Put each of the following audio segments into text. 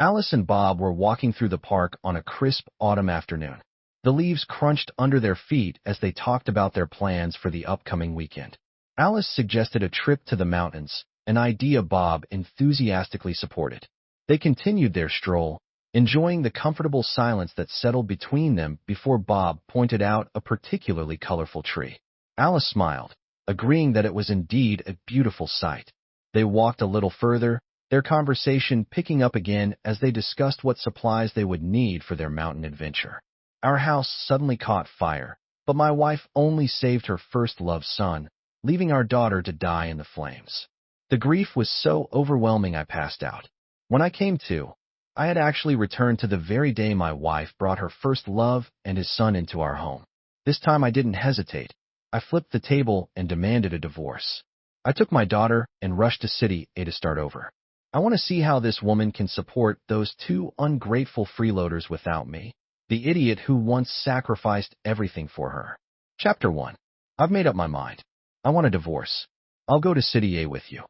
Alice and Bob were walking through the park on a crisp autumn afternoon. The leaves crunched under their feet as they talked about their plans for the upcoming weekend. Alice suggested a trip to the mountains, an idea Bob enthusiastically supported. They continued their stroll, enjoying the comfortable silence that settled between them before Bob pointed out a particularly colorful tree. Alice smiled, agreeing that it was indeed a beautiful sight. They walked a little further, their conversation picking up again as they discussed what supplies they would need for their mountain adventure. Our house suddenly caught fire, but my wife only saved her first love's son, leaving our daughter to die in the flames. The grief was so overwhelming I passed out. When I came to, I had actually returned to the very day my wife brought her first love and his son into our home. This time I didn't hesitate. I flipped the table and demanded a divorce. I took my daughter and rushed to City A to start over. I want to see how this woman can support those two ungrateful freeloaders without me, the idiot who once sacrificed everything for her. Chapter 1. I've made up my mind. I want a divorce. I'll go to City A with you.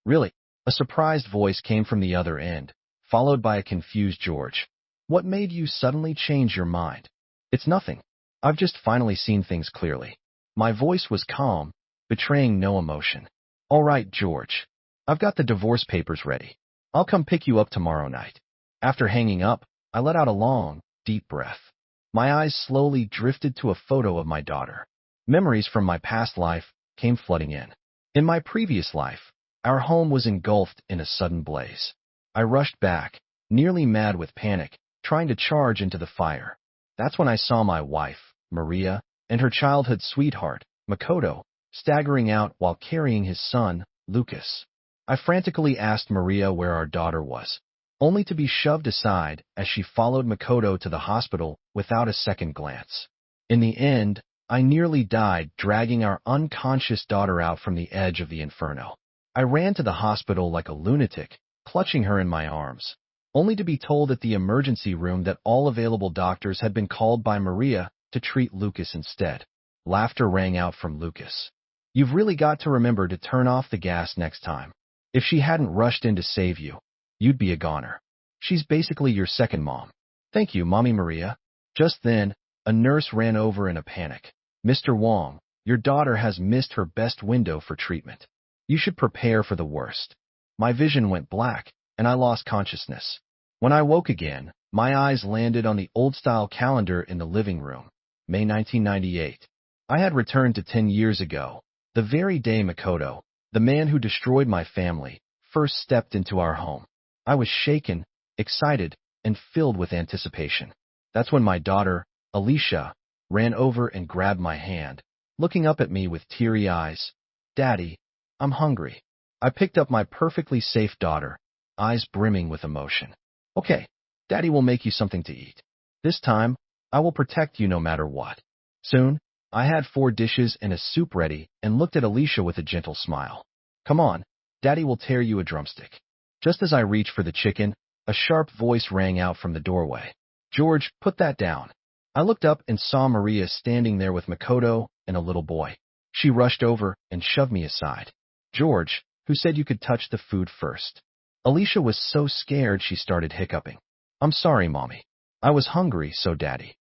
Really? A surprised voice came from the other end, followed by a confused George. What made you suddenly change your mind? It's nothing. I've just finally seen things clearly. My voice was calm, betraying no emotion. All right, George. I've got the divorce papers ready. I'll come pick you up tomorrow night. After hanging up, I let out a long, deep breath. My eyes slowly drifted to a photo of my daughter. Memories from my past life came flooding in. In my previous life, our home was engulfed in a sudden blaze. I rushed back, nearly mad with panic, trying to charge into the fire. That's when I saw my wife, Maria, and her childhood sweetheart, Makoto, staggering out while carrying his son, Lucas. I frantically asked Maria where our daughter was, only to be shoved aside as she followed Makoto to the hospital without a second glance. In the end, I nearly died dragging our unconscious daughter out from the edge of the inferno. I ran to the hospital like a lunatic, clutching her in my arms, only to be told at the emergency room that all available doctors had been called by Maria to treat Lucas instead. Laughter rang out from Lucas. You've really got to remember to turn off the gas next time. If she hadn't rushed in to save you, you'd be a goner. She's basically your second mom. Thank you, Mommy Maria. Just then, a nurse ran over in a panic. Mr. Wong, your daughter has missed her best window for treatment. You should prepare for the worst. My vision went black, and I lost consciousness. When I woke again, my eyes landed on the old-style calendar in the living room, May 1998. I had returned to 10 years ago, the very day Makoto, the man who destroyed my family, first stepped into our home. I was shaken, excited, and filled with anticipation. That's when my daughter, Alicia, ran over and grabbed my hand, looking up at me with teary eyes. Daddy, I'm hungry. I picked up my perfectly safe daughter, eyes brimming with emotion. Okay, Daddy will make you something to eat. This time, I will protect you no matter what. Soon, I had 4 dishes and a soup ready and looked at Alicia with a gentle smile. Come on, Daddy will tear you a drumstick. Just as I reached for the chicken, a sharp voice rang out from the doorway. George, put that down. I looked up and saw Maria standing there with Makoto and a little boy. She rushed over and shoved me aside. George, who said you could touch the food first? Alicia was so scared she started hiccuping. I'm sorry, Mommy. I was hungry, so Daddy.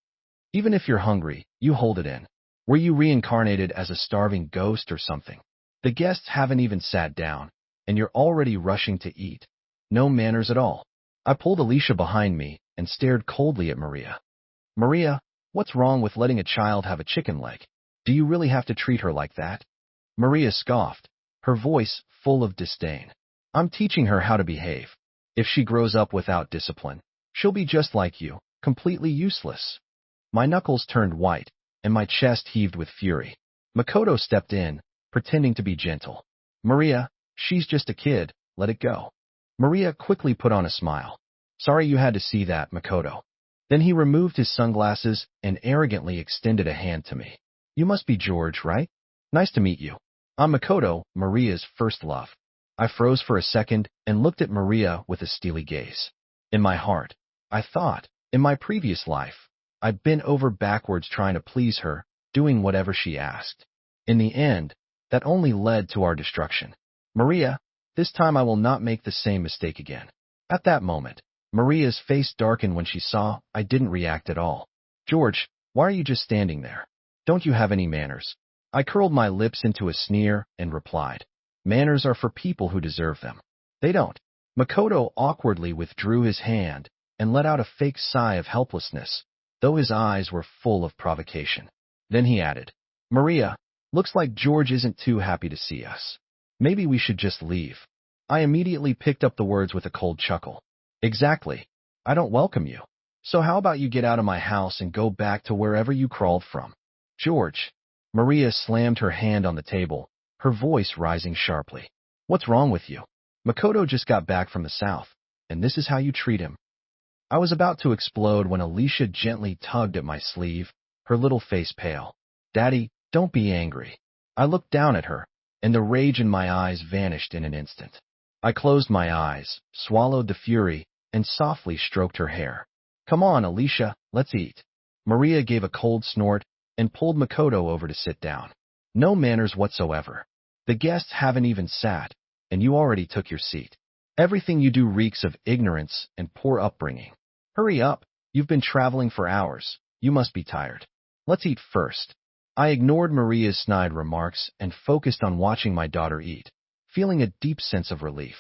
Even if you're hungry, you hold it in. Were you reincarnated as a starving ghost or something? The guests haven't even sat down, and you're already rushing to eat. No manners at all. I pulled Alicia behind me and stared coldly at Maria. Maria, what's wrong with letting a child have a chicken leg? Do you really have to treat her like that? Maria scoffed, her voice full of disdain. I'm teaching her how to behave. If she grows up without discipline, she'll be just like you, completely useless. My knuckles turned white, and my chest heaved with fury. Makoto stepped in, pretending to be gentle. Maria, she's just a kid, let it go. Maria quickly put on a smile. Sorry you had to see that, Makoto. Then he removed his sunglasses and arrogantly extended a hand to me. You must be George, right? Nice to meet you. I'm Makoto, Maria's first love. I froze for a second and looked at Maria with a steely gaze. In my heart, I thought, in my previous life, I'd been over backwards trying to please her, doing whatever she asked. In the end, that only led to our destruction. Maria, this time I will not make the same mistake again. At that moment, Maria's face darkened when she saw I didn't react at all. George, why are you just standing there? Don't you have any manners? I curled my lips into a sneer and replied, manners are for people who deserve them. They don't. Makoto awkwardly withdrew his hand and let out a fake sigh of helplessness, though his eyes were full of provocation. Then he added, Maria, looks like George isn't too happy to see us. Maybe we should just leave. I immediately picked up the words with a cold chuckle. Exactly. I don't welcome you. So how about you get out of my house and go back to wherever you crawled from? George. Maria slammed her hand on the table, her voice rising sharply. What's wrong with you? Makoto just got back from the south, and this is how you treat him? I was about to explode when Alicia gently tugged at my sleeve, her little face pale. Daddy, don't be angry. I looked down at her, and the rage in my eyes vanished in an instant. I closed my eyes, swallowed the fury, and softly stroked her hair. Come on, Alicia, let's eat. Maria gave a cold snort and pulled Makoto over to sit down. No manners whatsoever. The guests haven't even sat, and you already took your seat. Everything you do reeks of ignorance and poor upbringing. Hurry up, you've been traveling for hours. You must be tired. Let's eat first. I ignored Maria's snide remarks and focused on watching my daughter eat, feeling a deep sense of relief.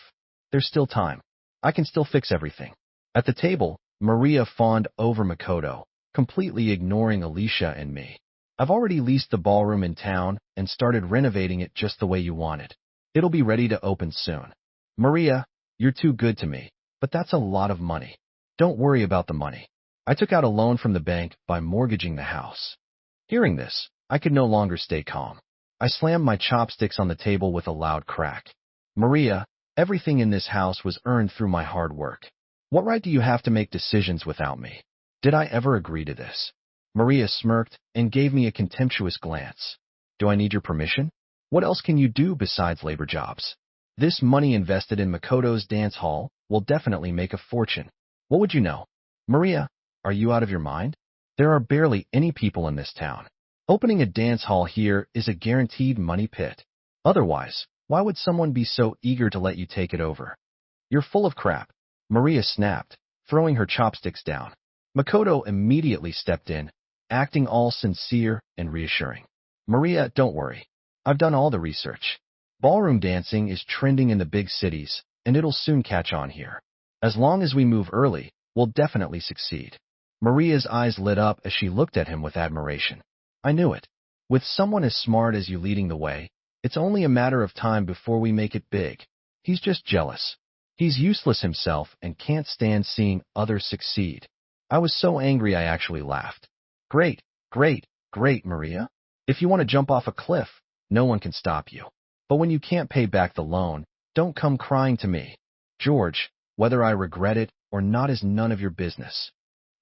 There's still time. I can still fix everything. At the table, Maria fawned over Makoto, completely ignoring Alicia and me. I've already leased the ballroom in town and started renovating it just the way you wanted. It'll be ready to open soon. Maria, you're too good to me, but that's a lot of money. Don't worry about the money. I took out a loan from the bank by mortgaging the house. Hearing this, I could no longer stay calm. I slammed my chopsticks on the table with a loud crack. Maria, everything in this house was earned through my hard work. What right do you have to make decisions without me? Did I ever agree to this? Maria smirked and gave me a contemptuous glance. Do I need your permission? What else can you do besides labor jobs? This money invested in Makoto's dance hall will definitely make a fortune. What would you know? Maria, are you out of your mind? There are barely any people in this town. Opening a dance hall here is a guaranteed money pit. Otherwise, why would someone be so eager to let you take it over? You're full of crap. Maria snapped, throwing her chopsticks down. Makoto immediately stepped in, acting all sincere and reassuring. Maria, don't worry. I've done all the research. Ballroom dancing is trending in the big cities, and it'll soon catch on here. As long as we move early, we'll definitely succeed. Maria's eyes lit up as she looked at him with admiration. I knew it. With someone as smart as you leading the way, it's only a matter of time before we make it big. He's just jealous. He's useless himself and can't stand seeing others succeed. I was so angry I actually laughed. Great, great, great, Maria. If you want to jump off a cliff, no one can stop you. But when you can't pay back the loan, don't come crying to me. George, whether I regret it or not is none of your business.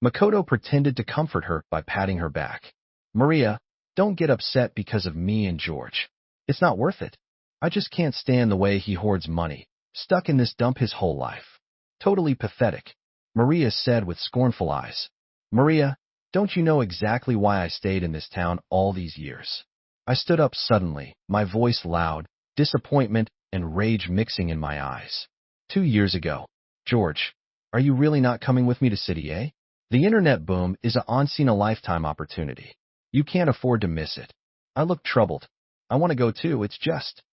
Makoto pretended to comfort her by patting her back. Maria, don't get upset because of me and George. It's not worth it. I just can't stand the way he hoards money, stuck in this dump his whole life. Totally pathetic, Maria said with scornful eyes. Maria, don't you know exactly why I stayed in this town all these years? I stood up suddenly, my voice loud, disappointment and rage mixing in my eyes. 2 years ago. George, are you really not coming with me to City A? The internet boom is a once-in-a-lifetime opportunity. You can't afford to miss it. I looked troubled. I want to go too, it's just.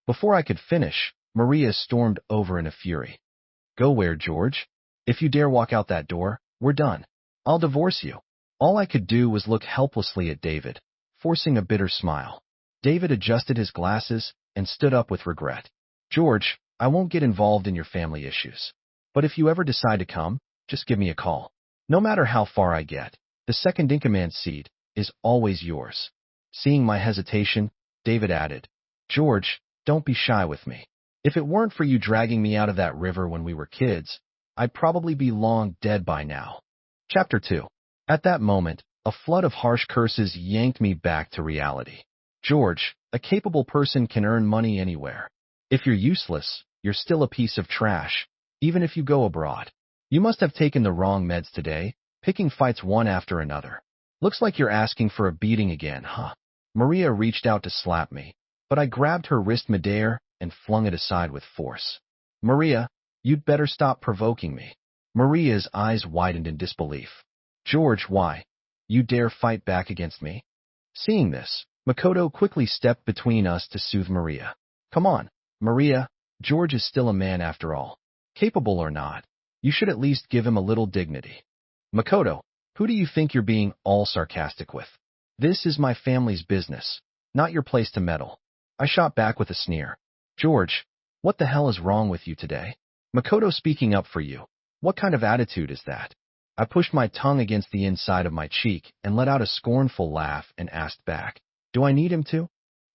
Before I could finish, Maria stormed over in a fury. Go where, George? If you dare walk out that door, we're done. I'll divorce you. All I could do was look helplessly at David, forcing a bitter smile. David adjusted his glasses and stood up with regret. George, I won't get involved in your family issues. But if you ever decide to come, just give me a call. No matter how far I get, the second-in-command seat is always yours. Seeing my hesitation, David added, George, don't be shy with me. If it weren't for you dragging me out of that river when we were kids, I'd probably be long dead by now. Chapter 2. At that moment, a flood of harsh curses yanked me back to reality. George, a capable person can earn money anywhere. If you're useless, you're still a piece of trash, even if you go abroad. You must have taken the wrong meds today, picking fights one after another. Looks like you're asking for a beating again, huh? Maria reached out to slap me, but I grabbed her wrist midair and flung it aside with force. Maria, you'd better stop provoking me. Maria's eyes widened in disbelief. George, why? You dare fight back against me? Seeing this, Makoto quickly stepped between us to soothe Maria. Come on, Maria, George is still a man after all. Capable or not, you should at least give him a little dignity. Makoto, who do you think you're being all sarcastic with? This is my family's business, not your place to meddle. I shot back with a sneer. George, what the hell is wrong with you today? Makoto speaking up for you. What kind of attitude is that? I pushed my tongue against the inside of my cheek and let out a scornful laugh and asked back, do I need him to?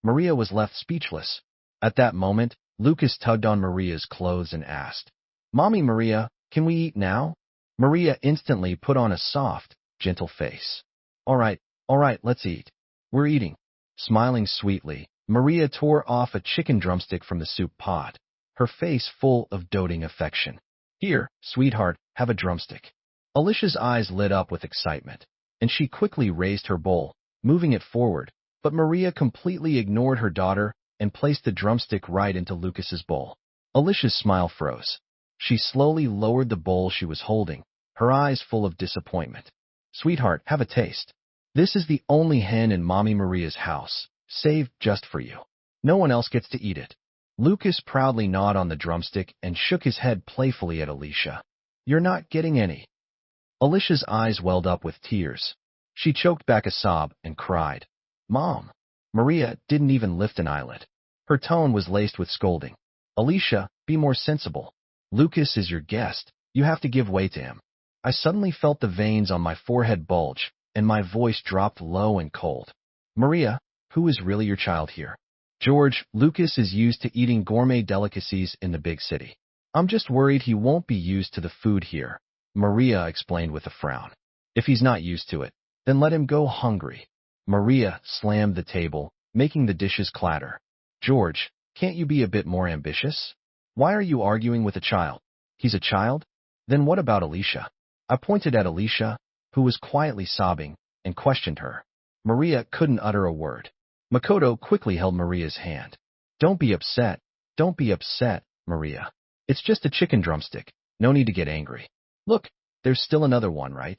Maria was left speechless. At that moment, Lucas tugged on Maria's clothes and asked, Mommy Maria, can we eat now? Maria instantly put on a soft, gentle face. All right, let's eat. We're eating. Smiling sweetly, Maria tore off a chicken drumstick from the soup pot, her face full of doting affection. Here, sweetheart, have a drumstick. Alicia's eyes lit up with excitement, and she quickly raised her bowl, moving it forward, but Maria completely ignored her daughter and placed the drumstick right into Lucas's bowl. Alicia's smile froze. She slowly lowered the bowl she was holding, her eyes full of disappointment. Sweetheart, have a taste. This is the only hen in Mommy Maria's house, saved just for you. No one else gets to eat it. Lucas proudly gnawed on the drumstick and shook his head playfully at Alicia. You're not getting any. Alicia's eyes welled up with tears. She choked back a sob and cried, Mom. Maria didn't even lift an eyelid. Her tone was laced with scolding. Alicia, be more sensible. Lucas is your guest. You have to give way to him. I suddenly felt the veins on my forehead bulge, and my voice dropped low and cold. Maria, who is really your child here? George, Lucas is used to eating gourmet delicacies in the big city. I'm just worried he won't be used to the food here, Maria explained with a frown. If he's not used to it, then let him go hungry. Maria slammed the table, making the dishes clatter. George, can't you be a bit more ambitious? Why are you arguing with a child? He's a child? Then what about Alicia? I pointed at Alicia, who was quietly sobbing, and questioned her. Maria couldn't utter a word. Makoto quickly held Maria's hand. Don't be upset, Maria. It's just a chicken drumstick. No need to get angry. Look, there's still another one, right?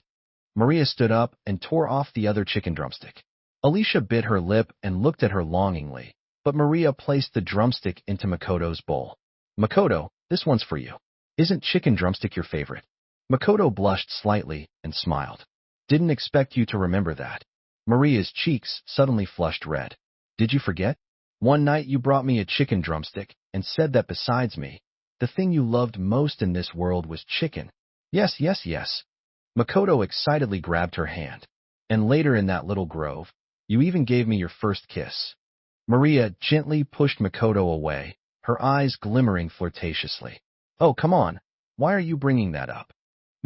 Maria stood up and tore off the other chicken drumstick. Alicia bit her lip and looked at her longingly, but Maria placed the drumstick into Makoto's bowl. Makoto, this one's for you. Isn't chicken drumstick your favorite? Makoto blushed slightly and smiled. Didn't expect you to remember that. Maria's cheeks suddenly flushed red. Did you forget? One night you brought me a chicken drumstick and said that besides me, the thing you loved most in this world was chicken. Yes. Makoto excitedly grabbed her hand. And later in that little grove, you even gave me your first kiss. Maria gently pushed Makoto away, her eyes glimmering flirtatiously. Oh, come on. Why are you bringing that up?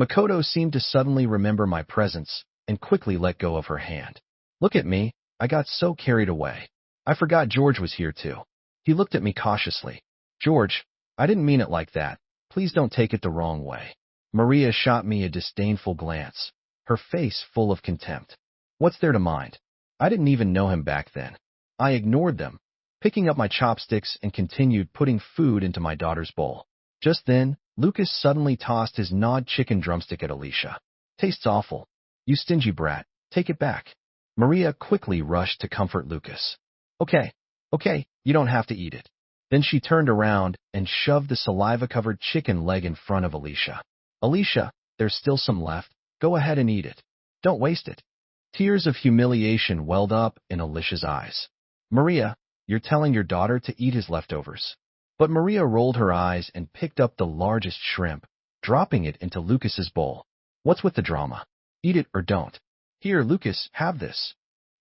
Makoto seemed to suddenly remember my presence and quickly let go of her hand. Look at me. I got so carried away. I forgot George was here too. He looked at me cautiously. George, I didn't mean it like that. Please don't take it the wrong way. Maria shot me a disdainful glance, her face full of contempt. What's there to mind? I didn't even know him back then. I ignored them, picking up my chopsticks and continued putting food into my daughter's bowl. Just then, Lucas suddenly tossed his gnawed chicken drumstick at Alicia. Tastes awful. You stingy brat, take it back. Maria quickly rushed to comfort Lucas. Okay, you don't have to eat it. Then she turned around and shoved the saliva-covered chicken leg in front of Alicia. Alicia, there's still some left. Go ahead and eat it. Don't waste it. Tears of humiliation welled up in Alicia's eyes. Maria, you're telling your daughter to eat his leftovers. But Maria rolled her eyes and picked up the largest shrimp, dropping it into Lucas's bowl. What's with the drama? Eat it or don't. Here, Lucas, have this.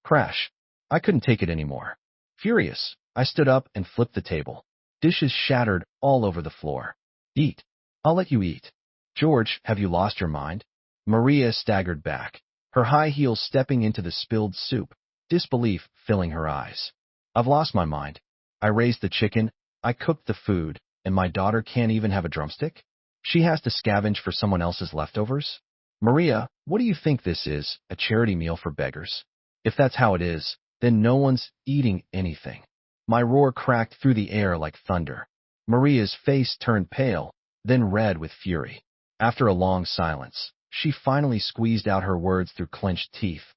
Crash. I couldn't take it anymore. Furious, I stood up and flipped the table. Dishes shattered all over the floor. Eat. I'll let you eat. George, have you lost your mind? Maria staggered back, her high heels stepping into the spilled soup, disbelief filling her eyes. I've lost my mind. I raised the chicken, I cooked the food, and my daughter can't even have a drumstick? She has to scavenge for someone else's leftovers? Maria, what do you think this is, a charity meal for beggars? If that's how it is, then no one's eating anything. My roar cracked through the air like thunder. Maria's face turned pale, then red with fury. After a long silence, she finally squeezed out her words through clenched teeth.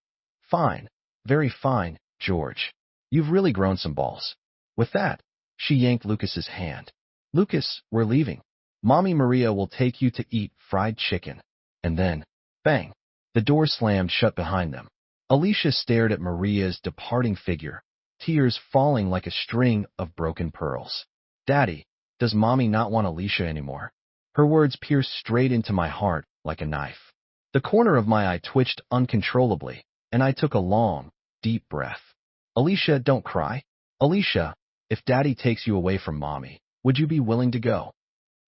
Fine. Very fine, George. You've really grown some balls. With that, she yanked Lucas's hand. Lucas, we're leaving. Mommy Maria will take you to eat fried chicken. And then, bang, the door slammed shut behind them. Alicia stared at Maria's departing figure, tears falling like a string of broken pearls. Daddy, does Mommy not want Alicia anymore? Her words pierced straight into my heart like a knife. The corner of my eye twitched uncontrollably, and I took a long, deep breath. Alicia, don't cry. Alicia, if Daddy takes you away from Mommy, would you be willing to go?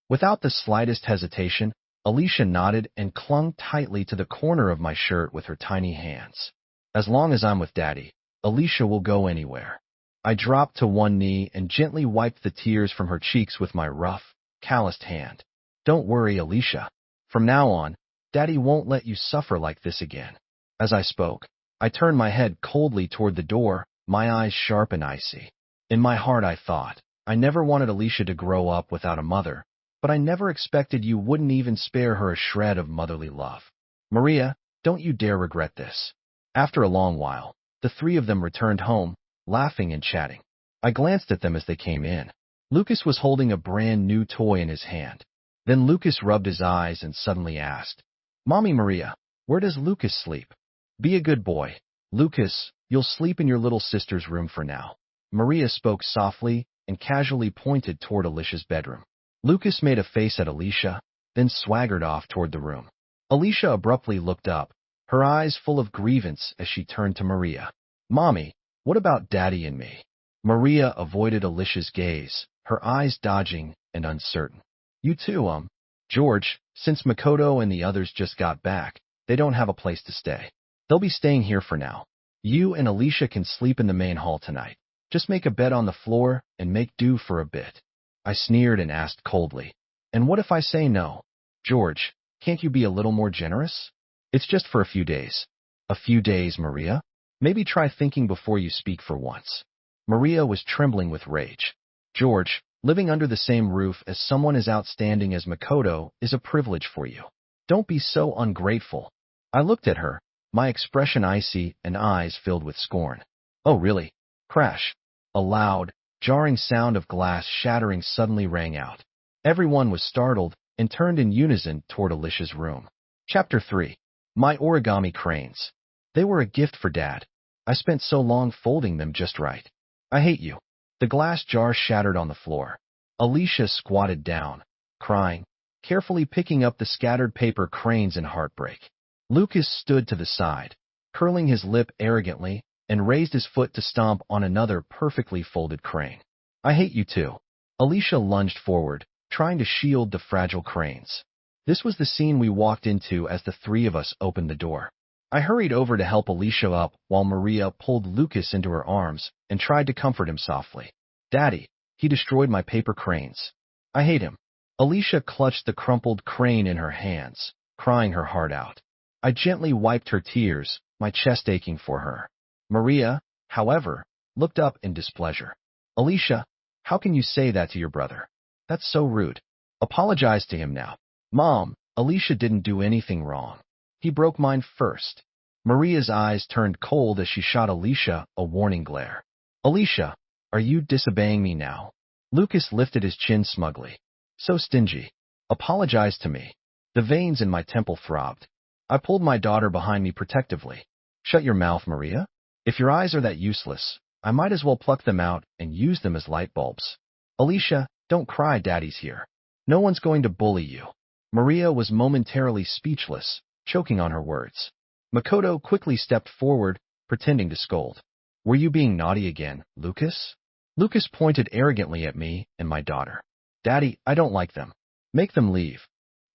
Without the slightest hesitation, Alicia nodded and clung tightly to the corner of my shirt with her tiny hands. As long as I'm with Daddy, Alicia will go anywhere. I dropped to one knee and gently wiped the tears from her cheeks with my rough, calloused hand. Don't worry, Alicia. From now on, Daddy won't let you suffer like this again. As I spoke, I turned my head coldly toward the door, my eyes sharp and icy. In my heart I thought, I never wanted Alicia to grow up without a mother, but I never expected you wouldn't even spare her a shred of motherly love. Maria, don't you dare regret this. After a long while, the three of them returned home, laughing and chatting. I glanced at them as they came in. Lucas was holding a brand new toy in his hand. Then Lucas rubbed his eyes and suddenly asked, Mommy Maria, where does Lucas sleep? Be a good boy. Lucas, you'll sleep in your little sister's room for now. Maria spoke softly and casually pointed toward Alicia's bedroom. Lucas made a face at Alicia, then swaggered off toward the room. Alicia abruptly looked up, her eyes full of grievance as she turned to Maria. Mommy, what about Daddy and me? Maria avoided Alicia's gaze, her eyes dodging and uncertain. You too, George, since Makoto and the others just got back, they don't have a place to stay. They'll be staying here for now. You and Alicia can sleep in the main hall tonight. Just make a bed on the floor and make do for a bit. I sneered and asked coldly, and what if I say no? George, can't you be a little more generous? It's just for a few days. A few days, Maria? Maybe try thinking before you speak for once. Maria was trembling with rage. George, living under the same roof as someone as outstanding as Makoto is a privilege for you. Don't be so ungrateful. I looked at her, my expression icy and eyes filled with scorn. Oh, really? Crash. A loud, jarring sound of glass shattering suddenly rang out. Everyone was startled and turned in unison toward Alicia's room. Chapter 3. My origami cranes. They were a gift for Dad. I spent so long folding them just right. I hate you. The glass jar shattered on the floor. Alicia squatted down, crying, carefully picking up the scattered paper cranes in heartbreak. Lucas stood to the side, curling his lip arrogantly, and raised his foot to stomp on another perfectly folded crane. I hate you too. Alicia lunged forward, trying to shield the fragile cranes. This was the scene we walked into as the three of us opened the door. I hurried over to help Alicia up while Maria pulled Lucas into her arms and tried to comfort him softly. Daddy, he destroyed my paper cranes. I hate him. Alicia clutched the crumpled crane in her hands, crying her heart out. I gently wiped her tears, my chest aching for her. Maria, however, looked up in displeasure. Alicia, how can you say that to your brother? That's so rude. Apologize to him now. Mom, Alicia didn't do anything wrong. He broke mine first. Maria's eyes turned cold as she shot Alicia a warning glare. Alicia, are you disobeying me now? Lucas lifted his chin smugly. So stingy. Apologize to me. The veins in my temple throbbed. I pulled my daughter behind me protectively. Shut your mouth, Maria. If your eyes are that useless, I might as well pluck them out and use them as light bulbs. Alicia, don't cry, Daddy's here. No one's going to bully you. Maria was momentarily speechless, choking on her words. Makoto quickly stepped forward, pretending to scold. Were you being naughty again, Lucas? Lucas pointed arrogantly at me and my daughter. Daddy, I don't like them. Make them leave.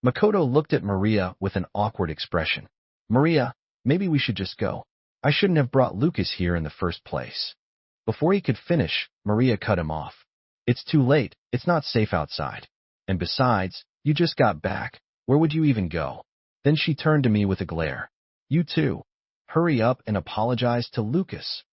Makoto looked at Maria with an awkward expression. Maria, maybe we should just go. I shouldn't have brought Lucas here in the first place. Before he could finish, Maria cut him off. It's too late. It's not safe outside. And besides, you just got back. Where would you even go? Then she turned to me with a glare. You too. Hurry up and apologize to Lucas.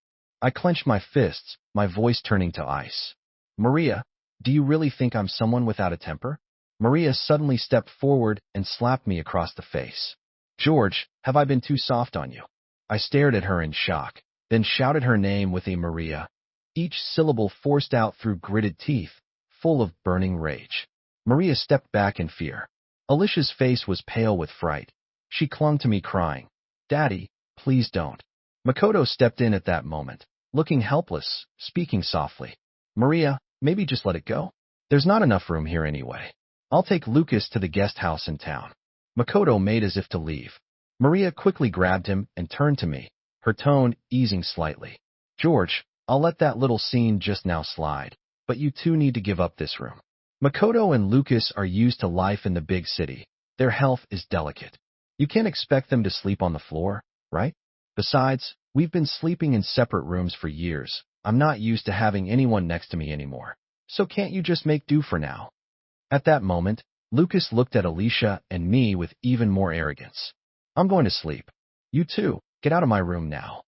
I clenched my fists, my voice turning to ice. Maria, do you really think I'm someone without a temper? Maria suddenly stepped forward and slapped me across the face. George, have I been too soft on you? I stared at her in shock, then shouted her name with a Maria, each syllable forced out through gritted teeth, full of burning rage. Maria stepped back in fear. Alicia's face was pale with fright. She clung to me crying, "Daddy, please don't." Makoto stepped in at that moment, looking helpless, speaking softly. "Maria, maybe just let it go. There's not enough room here anyway. I'll take Lucas to the guest house in town." Makoto made as if to leave. Maria quickly grabbed him and turned to me, her tone easing slightly. "George, I'll let that little scene just now slide, but you two need to give up this room. Makoto and Lucas are used to life in the big city. Their health is delicate. You can't expect them to sleep on the floor, right? Besides, we've been sleeping in separate rooms for years. I'm not used to having anyone next to me anymore. So can't you just make do for now?" At that moment, Lucas looked at Alicia and me with even more arrogance. "I'm going to sleep. You two, get out of my room now."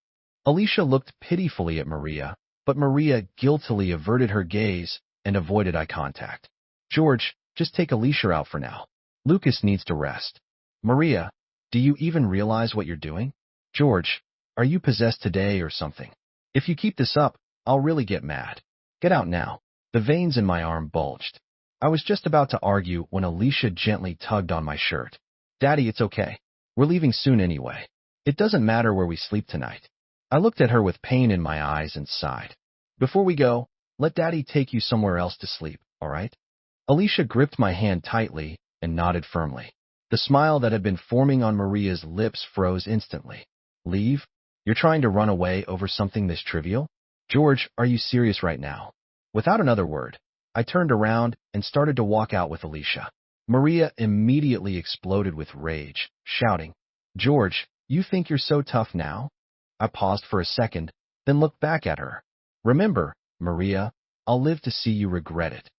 Alicia looked pitifully at Maria, but Maria guiltily averted her gaze and avoided eye contact. "George, just take Alicia out for now. Lucas needs to rest." "Maria, do you even realize what you're doing? George, are you possessed today or something? If you keep this up, I'll really get mad. Get out now." The veins in my arm bulged. I was just about to argue when Alicia gently tugged on my shirt. "Daddy, it's okay. We're leaving soon anyway. It doesn't matter where we sleep tonight." I looked at her with pain in my eyes and sighed. "Before we go, let Daddy take you somewhere else to sleep, all right?" Alicia gripped my hand tightly and nodded firmly. The smile that had been forming on Maria's lips froze instantly. "Leave? You're trying to run away over something this trivial? George, are you serious right now?" Without another word, I turned around and started to walk out with Alicia. Maria immediately exploded with rage, shouting, "George, you think you're so tough now?" I paused for a second, then looked back at her. "Remember, Maria, I'll live to see you regret it."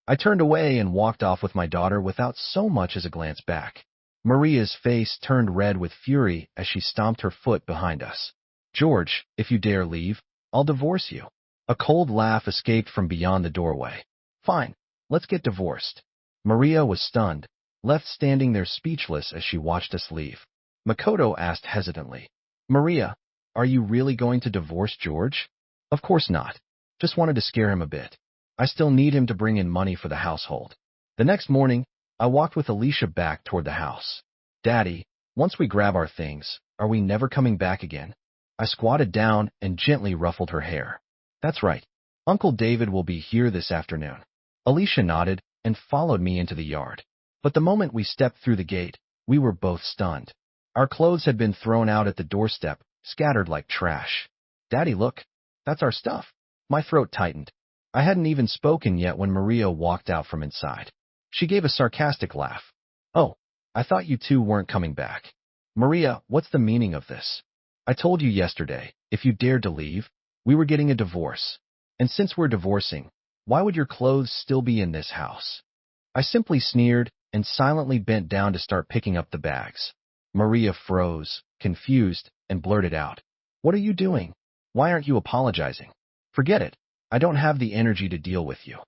I turned away and walked off with my daughter without so much as a glance back. Maria's face turned red with fury as she stomped her foot behind us. "George, if you dare leave, I'll divorce you." A cold laugh escaped from beyond the doorway. "Fine, let's get divorced." Maria was stunned, left standing there speechless as she watched us leave. Makoto asked hesitantly, "Maria, are you really going to divorce George?" "Of course not. Just wanted to scare him a bit. I still need him to bring in money for the household." The next morning, I walked with Alicia back toward the house. "Daddy, once we grab our things, are we never coming back again?" I squatted down and gently ruffled her hair. "That's right. Uncle David will be here this afternoon." Alicia nodded and followed me into the yard. But the moment we stepped through the gate, we were both stunned. Our clothes had been thrown out at the doorstep, scattered like trash. "Daddy, look. That's our stuff." My throat tightened. I hadn't even spoken yet when Maria walked out from inside. She gave a sarcastic laugh. "Oh, I thought you two weren't coming back. Maria, what's the meaning of this? I told you yesterday, if you dared to leave, we were getting a divorce. And since we're divorcing, why would your clothes still be in this house?" I simply sneered and silently bent down to start picking up the bags. Maria froze, confused, and blurted out, "What are you doing? Why aren't you apologizing?" "Forget it. I don't have the energy to deal with you."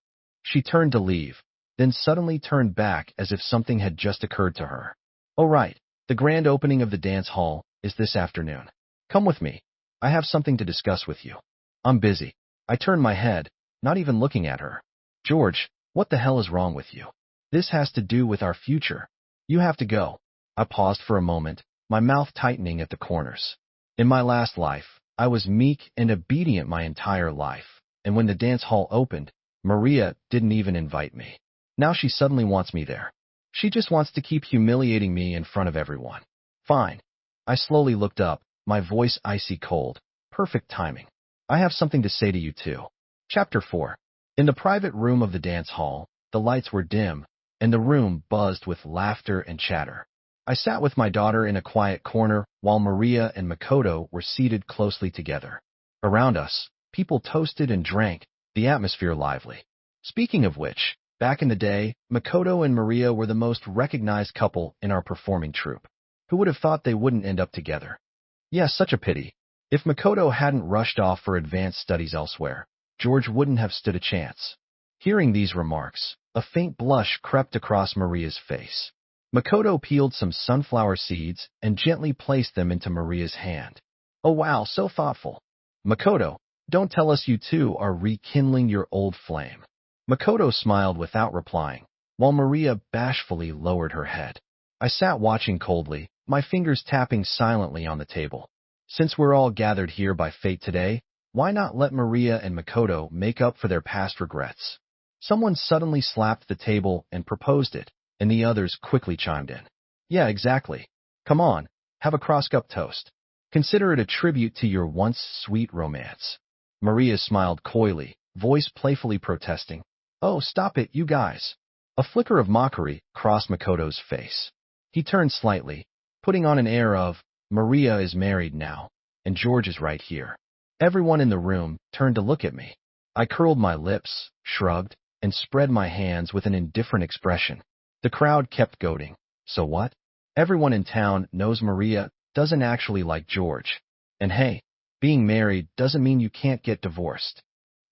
She turned to leave, then suddenly turned back as if something had just occurred to her. "Oh right, the grand opening of the dance hall is this afternoon. Come with me. I have something to discuss with you." "I'm busy." I turned my head, not even looking at her. "George, what the hell is wrong with you? This has to do with our future. You have to go." I paused for a moment, my mouth tightening at the corners. In my last life, I was meek and obedient my entire life, and when the dance hall opened, Maria didn't even invite me. Now she suddenly wants me there. She just wants to keep humiliating me in front of everyone. Fine. I slowly looked up, my voice icy cold. Perfect timing. "I have something to say to you too." Chapter 4. In the private room of the dance hall, the lights were dim, and the room buzzed with laughter and chatter. I sat with my daughter in a quiet corner while Maria and Makoto were seated closely together. Around us, people toasted and drank, the atmosphere lively. Speaking of which, back in the day, Makoto and Maria were the most recognized couple in our performing troupe. Who would have thought they wouldn't end up together? Yes, such a pity. If Makoto hadn't rushed off for advanced studies elsewhere, George wouldn't have stood a chance. Hearing these remarks, A faint blush crept across Maria's face. Makoto peeled some sunflower seeds and gently placed them into Maria's hand. Oh wow, so thoughtful. Makoto, don't tell us you two are rekindling your old flame. Makoto smiled without replying, while Maria bashfully lowered her head. I sat watching coldly, my fingers tapping silently on the table. Since we're all gathered here by fate today, why not let Maria and Makoto make up for their past regrets? Someone suddenly slapped the table and proposed it, and the others quickly chimed in. Yeah, exactly. Come on, have a cross-cup toast. Consider it a tribute to your once sweet romance. Maria smiled coyly, voice playfully protesting. Oh, stop it, you guys. A flicker of mockery crossed Makoto's face. He turned slightly, putting on an air of, Maria is married now, and George is right here. Everyone in the room turned to look at me. I curled my lips, shrugged, and spread my hands with an indifferent expression. The crowd kept goading. So what? Everyone in town knows Maria doesn't actually like George. And hey, being married doesn't mean you can't get divorced.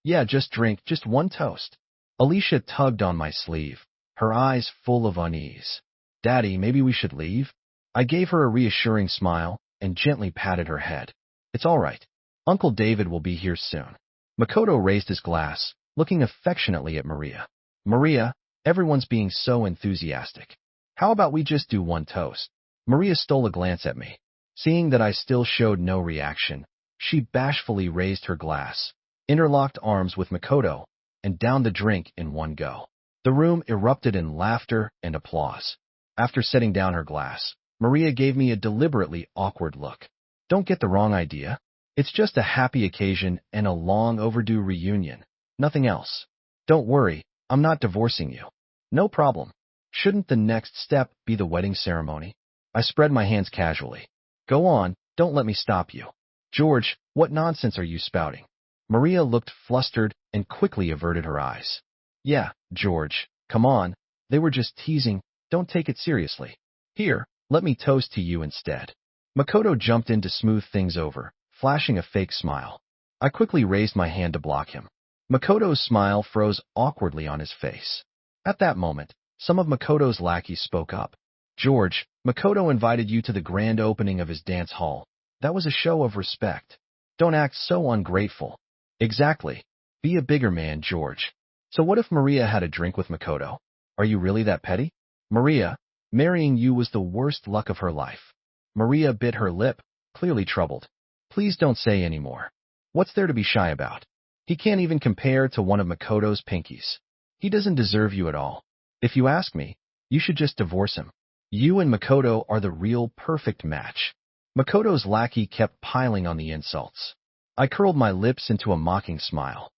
Yeah, just drink, just one toast. Alicia tugged on my sleeve, her eyes full of unease. Daddy, maybe we should leave? I gave her a reassuring smile and gently patted her head. It's all right. Uncle David will be here soon. Makoto raised his glass, looking affectionately at Maria. Maria, everyone's being so enthusiastic. How about we just do one toast? Maria stole a glance at me. Seeing that I still showed no reaction, she bashfully raised her glass, interlocked arms with Makoto, and downed the drink in one go. The room erupted in laughter and applause. After setting down her glass, Maria gave me a deliberately awkward look. Don't get the wrong idea. It's just a happy occasion and a long overdue reunion. Nothing else. Don't worry, I'm not divorcing you. No problem. Shouldn't the next step be the wedding ceremony? I spread my hands casually. Go on, don't let me stop you. George, what nonsense are you spouting? Maria looked flustered and quickly averted her eyes. Yeah, George, come on. They were just teasing. Don't take it seriously. Here, let me toast to you instead. Makoto jumped in to smooth things over, flashing a fake smile. I quickly raised my hand to block him. Makoto's smile froze awkwardly on his face. At that moment, some of Makoto's lackeys spoke up. George, Makoto invited you to the grand opening of his dance hall. That was a show of respect. Don't act so ungrateful. Exactly. Be a bigger man, George. So what if Maria had a drink with Makoto? Are you really that petty? Maria, marrying you was the worst luck of her life. Maria bit her lip, clearly troubled. Please don't say any more. What's there to be shy about? He can't even compare to one of Makoto's pinkies. He doesn't deserve you at all. If you ask me, you should just divorce him. You and Makoto are the real perfect match. Makoto's lackey kept piling on the insults. I curled my lips into a mocking smile.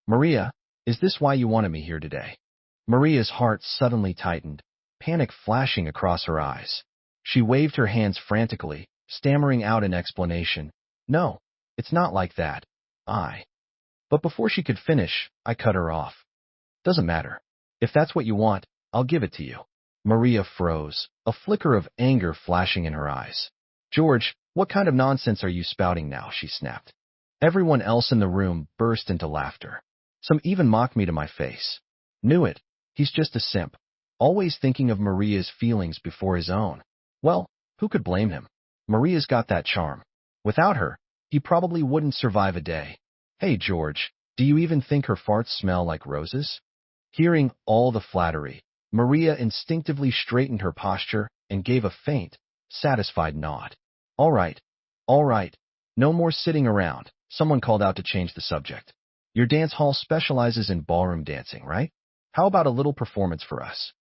Maria, is this why you wanted me here today? Maria's heart suddenly tightened, panic flashing across her eyes. She waved her hands frantically, stammering out an explanation. No, it's not like that. But before she could finish, I cut her off. Doesn't matter. If that's what you want, I'll give it to you. Maria froze, a flicker of anger flashing in her eyes. George, what kind of nonsense are you spouting now? She snapped. Everyone else in the room burst into laughter. Some even mocked me to my face. Knew it. He's just a simp, always thinking of Maria's feelings before his own. Well, who could blame him? Maria's got that charm. Without her, he probably wouldn't survive a day. Hey, George, do you even think her farts smell like roses? Hearing all the flattery, Maria instinctively straightened her posture and gave a faint, satisfied nod. All right. No more sitting around, someone called out to change the subject. Your dance hall specializes in ballroom dancing, right? How about a little performance for us?